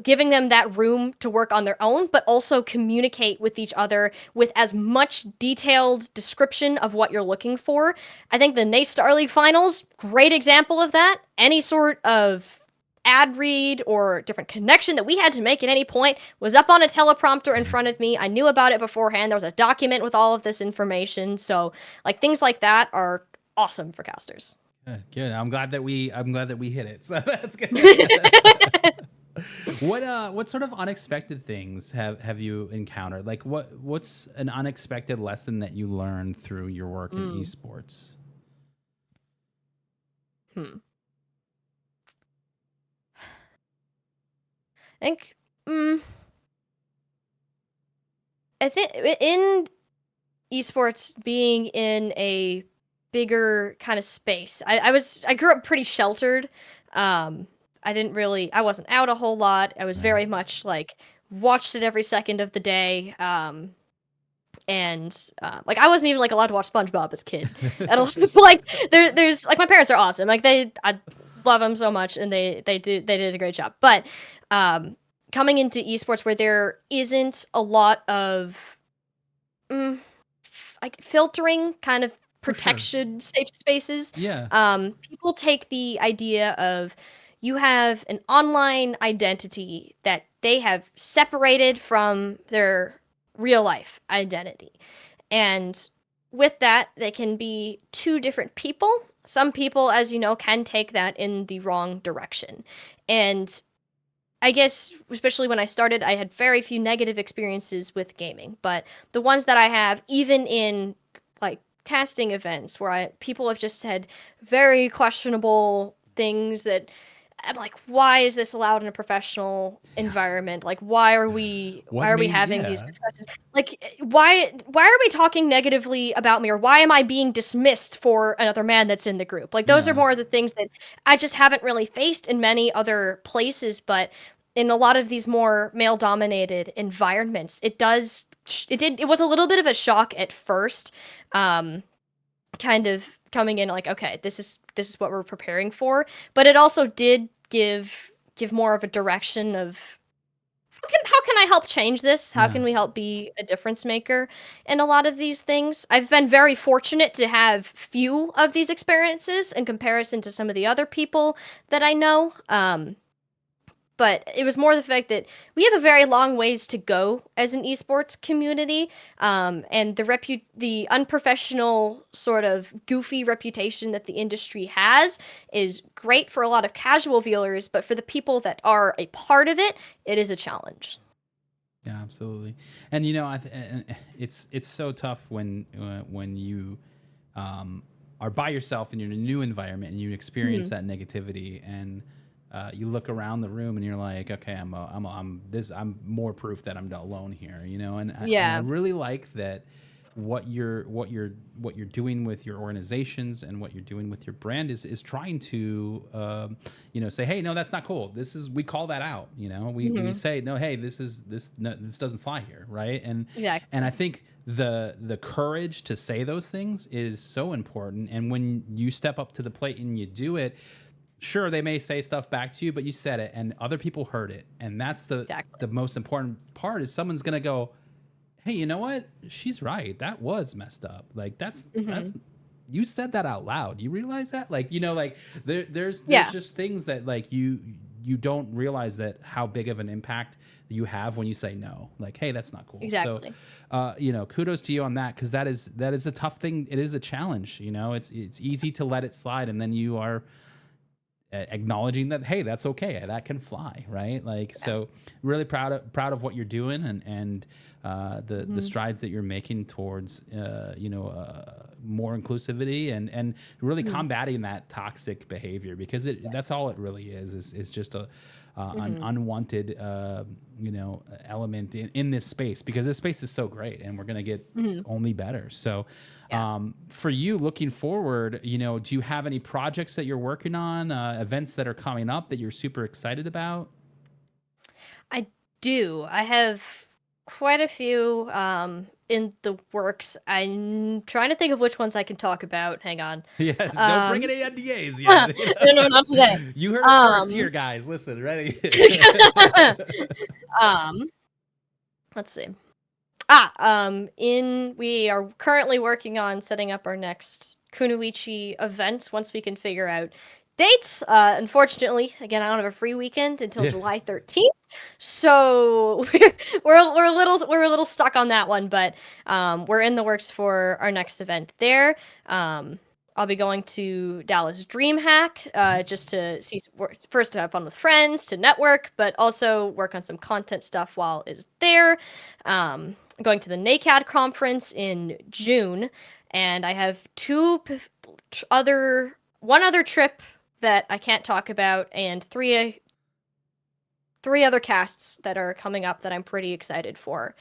Speaker 2: giving them that room to work on their own, but also communicate with each other with as much detailed description of what you're looking for. I think the NA Star League finals, great example of that. Any sort of ad read or different connection that we had to make at any point was up on a teleprompter in front of me. I knew about it beforehand. There was a document with all of this information. So, like, things like that are awesome for casters.
Speaker 1: Good. I'm glad that we hit it. So that's good. What sort of unexpected things have you encountered? Like, what's an unexpected lesson that you learned through your work in
Speaker 2: Mm.
Speaker 1: esports?
Speaker 2: Hmm. I think, mm, I think in esports being in a bigger kind of space. I grew up pretty sheltered. I wasn't out a whole lot. I was
Speaker 1: Right.
Speaker 2: very much like watched it every second of the day. And like I wasn't even like allowed to watch SpongeBob as a kid. And like there's like my parents are awesome. Like I love them so much, and they did a great job. But um, coming into esports where there isn't a lot of mm, like filtering kind of
Speaker 1: For sure.
Speaker 2: protection safe spaces,
Speaker 1: Yeah.
Speaker 2: people take the idea of you have an online identity that they have separated from their real life identity, and with that they can be two different people. Some people, as you know, can take that in the wrong direction. And I guess, especially when I started, I had very few negative experiences with gaming, but the ones that I have, even in like casting events where people have just said very questionable things that I'm like, why is this allowed in a professional
Speaker 1: Yeah.
Speaker 2: environment? Like,
Speaker 1: What
Speaker 2: why are we
Speaker 1: made
Speaker 2: having these
Speaker 1: yeah.
Speaker 2: discussions? Like, why are we talking negatively about me, or why am I being dismissed for another man that's in the group? Like, those are
Speaker 1: Yeah.
Speaker 2: more of the things that I just haven't really faced in many other places, but in a lot of these more male-dominated environments, it was a little bit of a shock at first, kind of coming in like, okay, this is what we're preparing for, but it also did give more of a direction of how can I help change this? How
Speaker 1: Yeah.
Speaker 2: can we help be a difference maker in a lot of these things? I've been very fortunate to have few of these experiences in comparison to some of the other people that I know. But it was more the fact that we have a very long ways to go as an esports community, and the unprofessional sort of goofy reputation that the industry has is great for a lot of casual viewers, but for the people that are a part of it, it is a challenge.
Speaker 1: Yeah, absolutely. And it's so tough when you are by yourself and you're in a new environment and you experience
Speaker 2: Mhm.
Speaker 1: that negativity, and you look around the room and you're like, okay, I'm more proof that I'm not alone here, and I
Speaker 2: Yeah.
Speaker 1: really like that what you're doing with your organizations and what you're doing with your brand is trying to say, hey, no, that's not cool. We call that out. We
Speaker 2: Mhm.
Speaker 1: say, no, hey, this doesn't fly here, right? And I
Speaker 2: Exactly.
Speaker 1: think the courage to say those things is so important. And when you step up to the plate and you do it, sure, they may say stuff back to you, but you said it and other people heard it, and that's the
Speaker 2: Exactly.
Speaker 1: most important part. Is someone's gonna go, hey, you know what? She's right. That was messed up. Like that's
Speaker 2: Mhm.
Speaker 1: you said that out loud. You realize that? Like, like there's
Speaker 2: Yeah.
Speaker 1: just things that like you don't realize that how big of an impact you have when you say no. Like, hey, that's not cool. So
Speaker 2: Exactly.
Speaker 1: kudos to you on that, because that is a tough thing. It is a challenge. It's easy to let it slide, and then you are acknowledging that, hey, that's okay, that can fly, right? Like,
Speaker 2: Yeah.
Speaker 1: so really proud of what you're doing, and the
Speaker 2: Mhm.
Speaker 1: strides that you're making towards more inclusivity, and really
Speaker 2: Mhm.
Speaker 1: combating that toxic behavior, because that's all it really is just an
Speaker 2: Mhm.
Speaker 1: unwanted element in this space, because this space is so great and we're going to get
Speaker 2: Mhm.
Speaker 1: only better. So
Speaker 2: Yeah.
Speaker 1: for you looking forward, do you have any projects that you're working on, events that are coming up that you're super excited about?
Speaker 2: I do. I have quite a few in the works. I'm trying to think of which ones I can talk about. Hang on.
Speaker 1: Yeah, don't bring
Speaker 2: Um
Speaker 1: any NDAs
Speaker 2: no,
Speaker 1: yet.
Speaker 2: no, not today.
Speaker 1: You heard it first here,
Speaker 2: Um
Speaker 1: guys. Listen, ready?
Speaker 2: um let's see. In we are currently working on setting up our next Kunoichi events once we can figure out dates. Unfortunately, again, I don't have a free weekend until
Speaker 1: Yeah.
Speaker 2: July 13th, so we're a little stuck on that one. But we're in the works for our next event there. I'll be going to Dallas DreamHack just to first to have fun with friends, to network, but also work on some content stuff while it's there. I'm going to the NACAD conference in June, and I have one other trip that I can't talk about, and three other casts that are coming up that I'm pretty excited for.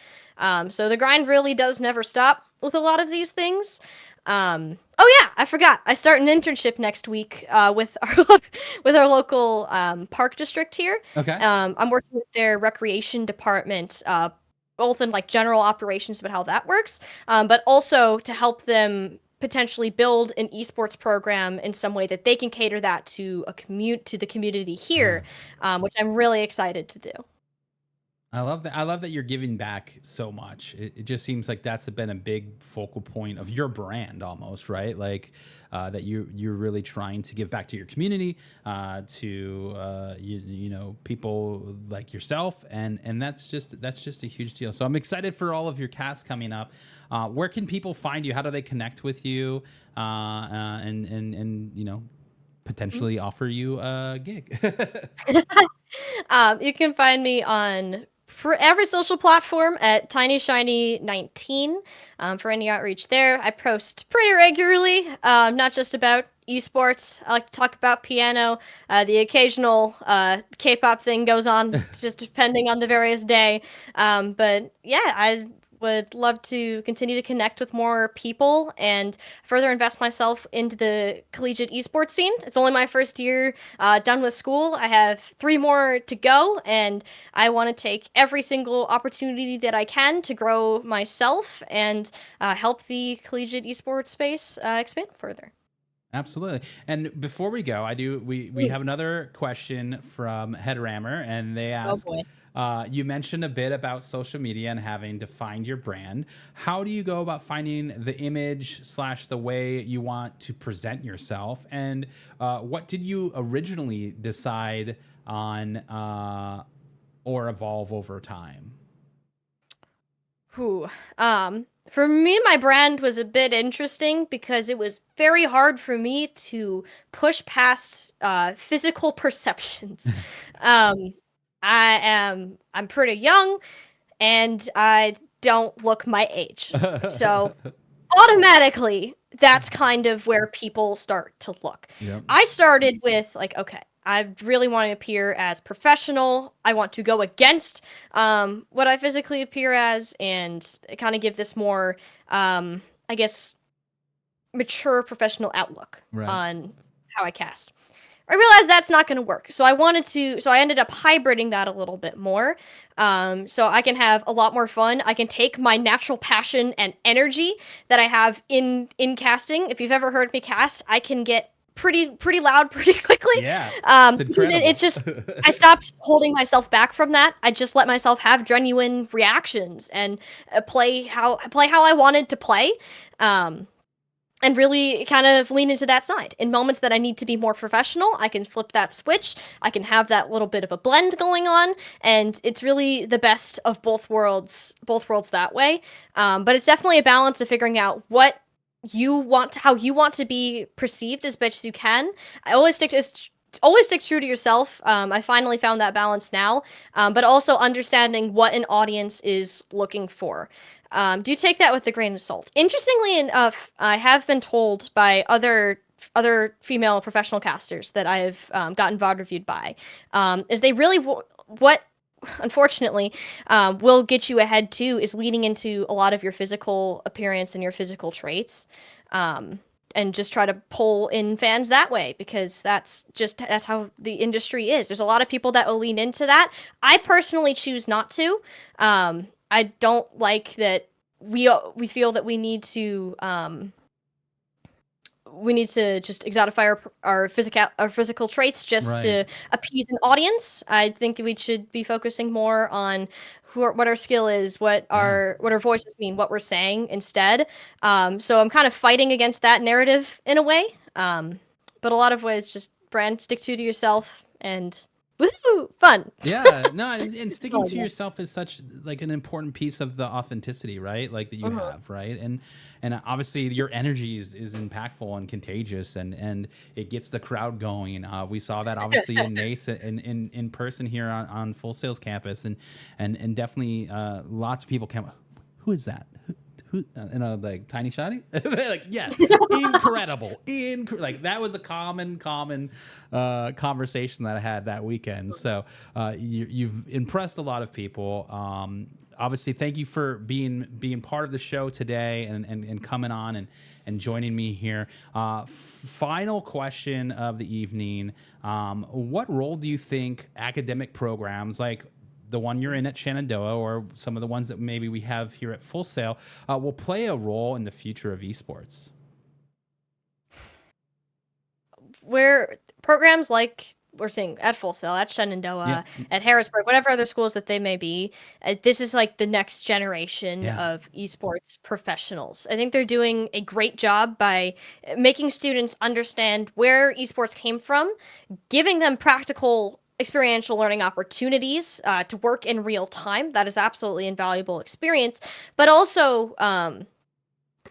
Speaker 2: So the grind really does never stop with a lot of these things. Oh yeah, I forgot. I start an internship next week with our with our local park district here.
Speaker 1: Okay.
Speaker 2: I'm working with their recreation department, both in like general operations about how that works, but also to help them potentially build an esports program in some way that they can cater that to to the community
Speaker 1: Yeah.
Speaker 2: here, which I'm really excited to do.
Speaker 1: I love that. I love that you're giving back so much. It just seems like that's been a big focal point of your brand, almost, right? Like that you're really trying to give back to your community, to people like yourself, and that's just a huge deal. So I'm excited for all of your casts coming up. Where can people find you? How do they connect with you? And potentially offer you a gig.
Speaker 2: You can find me on for every social platform at TinyShiny19 for any outreach there. I post pretty regularly, not just about esports. I like to talk about piano. The occasional K-pop thing goes on, just depending on the various day. But yeah, would love to continue to connect with more people and further invest myself into the collegiate esports scene. It's only my first year done with school. I have 3 more to go, and I want to take every single opportunity that I can to grow myself and help the collegiate esports space expand further.
Speaker 1: Absolutely. And before we go, we
Speaker 2: Mm.
Speaker 1: have another question from Headrammer, and they
Speaker 2: Oh
Speaker 1: ask,
Speaker 2: boy.
Speaker 1: you mentioned a bit about social media and having to find your brand. How do you go about finding the image slash the way you want to present yourself? And what did you originally decide on or evolve over time?
Speaker 2: Whew. For me, my brand was a bit interesting because it was very hard for me to push past physical perceptions. Um, I'm pretty young and I don't look my age. So automatically, that's kind of where people start to look.
Speaker 1: Yep.
Speaker 2: I started with like, okay, I really want to appear as professional. I want to go against what I physically appear as and kind of give this more, I guess, mature professional outlook
Speaker 1: Right.
Speaker 2: on how I cast. I realized that's not going to work. So I ended up hybriding that a little bit more. So I can have a lot more fun. I can take my natural passion and energy that I have in casting. If you've ever heard me cast, I can get pretty loud pretty quickly.
Speaker 1: Yeah. It's
Speaker 2: Because
Speaker 1: incredible.
Speaker 2: it's just I stopped holding myself back from that. I just let myself have genuine reactions and play how I wanted to play. And really kind of lean into that side. In moments that I need to be more professional, I can flip that switch. I can have that little bit of a blend going on, and it's really the best of both worlds that way. But it's definitely a balance of figuring out what how you want to be perceived as best as you can. I always stick true to yourself. I finally found that balance now, but also understanding what an audience is looking for. Do take that with a grain of salt. Interestingly enough, I have been told by other female professional casters that I've gotten VOD reviewed by, is they really what unfortunately will get you ahead too is leaning into a lot of your physical appearance and your physical traits. And just try to pull in fans that way because that's how the industry is. There's a lot of people that will lean into that. I personally choose not to. I don't like that we feel that we need to just exotify our physical traits just
Speaker 1: Right.
Speaker 2: to appease an audience. I think we should be focusing more on what our skill is,
Speaker 1: Yeah.
Speaker 2: what our voices mean, what we're saying instead. So I'm kind of fighting against that narrative in a way. But a lot of ways, just brand stick to yourself and woohoo, fun.
Speaker 1: Yeah, no, and sticking
Speaker 2: Oh,
Speaker 1: to
Speaker 2: yeah.
Speaker 1: yourself is such like an important piece of the authenticity, right? Like that you
Speaker 2: Mhm.
Speaker 1: have, right? And obviously your energy is impactful and contagious, and it gets the crowd going. We saw that obviously in Nace in person here on Full Sales Campus, and definitely lots of people came. Who is that? Who and like TinyShiny? Like yes, incredible, like that was a common conversation that I had that weekend. So you've impressed a lot of people. Obviously, thank you for being part of the show today and coming on and joining me here. Final question of the evening: what role do you think academic programs like the one you're in at Shenandoah or some of the ones that maybe we have here at Full Sail will play a role in the future of esports?
Speaker 2: Where programs like we're seeing at Full Sail, at
Speaker 1: Yeah,
Speaker 2: Shenandoah, at Harrisburg, whatever other schools that they may be, this is like the next generation
Speaker 1: yeah,
Speaker 2: of esports professionals. I think they're doing a great job by making students understand where esports came from, giving them practical experiential learning opportunities to work in real time. That is absolutely invaluable experience, but also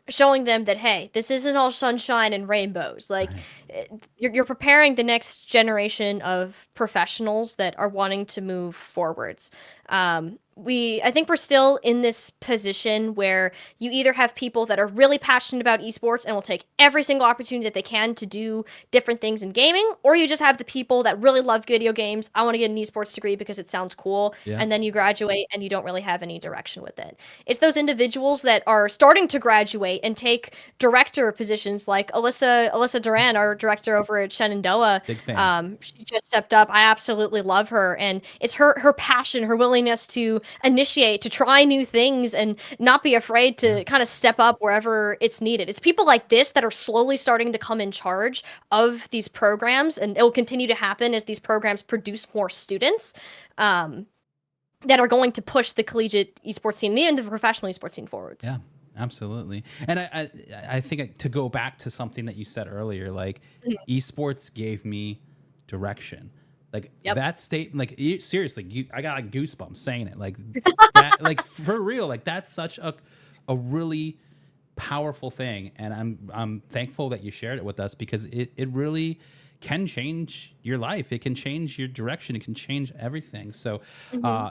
Speaker 2: showing them that hey, this isn't all sunshine and rainbows. Like
Speaker 1: right.
Speaker 2: you're preparing the next generation of professionals that are wanting to move forwards. I think we're still in this position where you either have people that are really passionate about esports and will take every single opportunity that they can to do different things in gaming, or you just have the people that really love video games. I want to get an esports degree because it sounds cool,
Speaker 1: Yeah.
Speaker 2: and then you graduate and you don't really have any direction with it. It's those individuals that are starting to graduate and take director positions, like Alyssa Duran, our director over at Shenandoah.
Speaker 1: Big fan.
Speaker 2: She just stepped up. I absolutely love her, and it's her passion, her willingness to initiate, to try new things, and not be afraid to kind of step up wherever it's needed. It's people like this that are slowly starting to come in charge of these programs, and it will continue to happen as these programs produce more students. That are going to push the collegiate esports scene and the professional esports scene forwards.
Speaker 1: Yeah, absolutely. And I think to go back to something that you said earlier, like esports gave me direction. Like
Speaker 2: Yep.
Speaker 1: that state, like seriously, I got like goosebumps saying it. Like that, like for real, like that's such a really powerful thing, and I'm thankful that you shared it with us, because it really can change your life. It can change your direction. It can change everything. So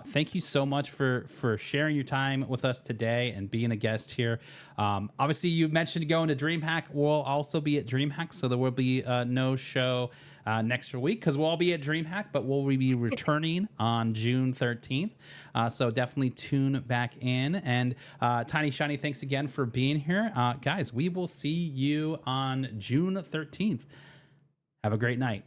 Speaker 1: thank you so much for sharing your time with us today and being a guest here. Obviously, you mentioned going to DreamHack. We'll also be at DreamHack, so there will be no show next week because we'll all be at DreamHack, but we'll be returning on June 13th. So definitely tune back in. And TinyShiny, thanks again for being here. Guys, we will see you on June 13th. Have a great night.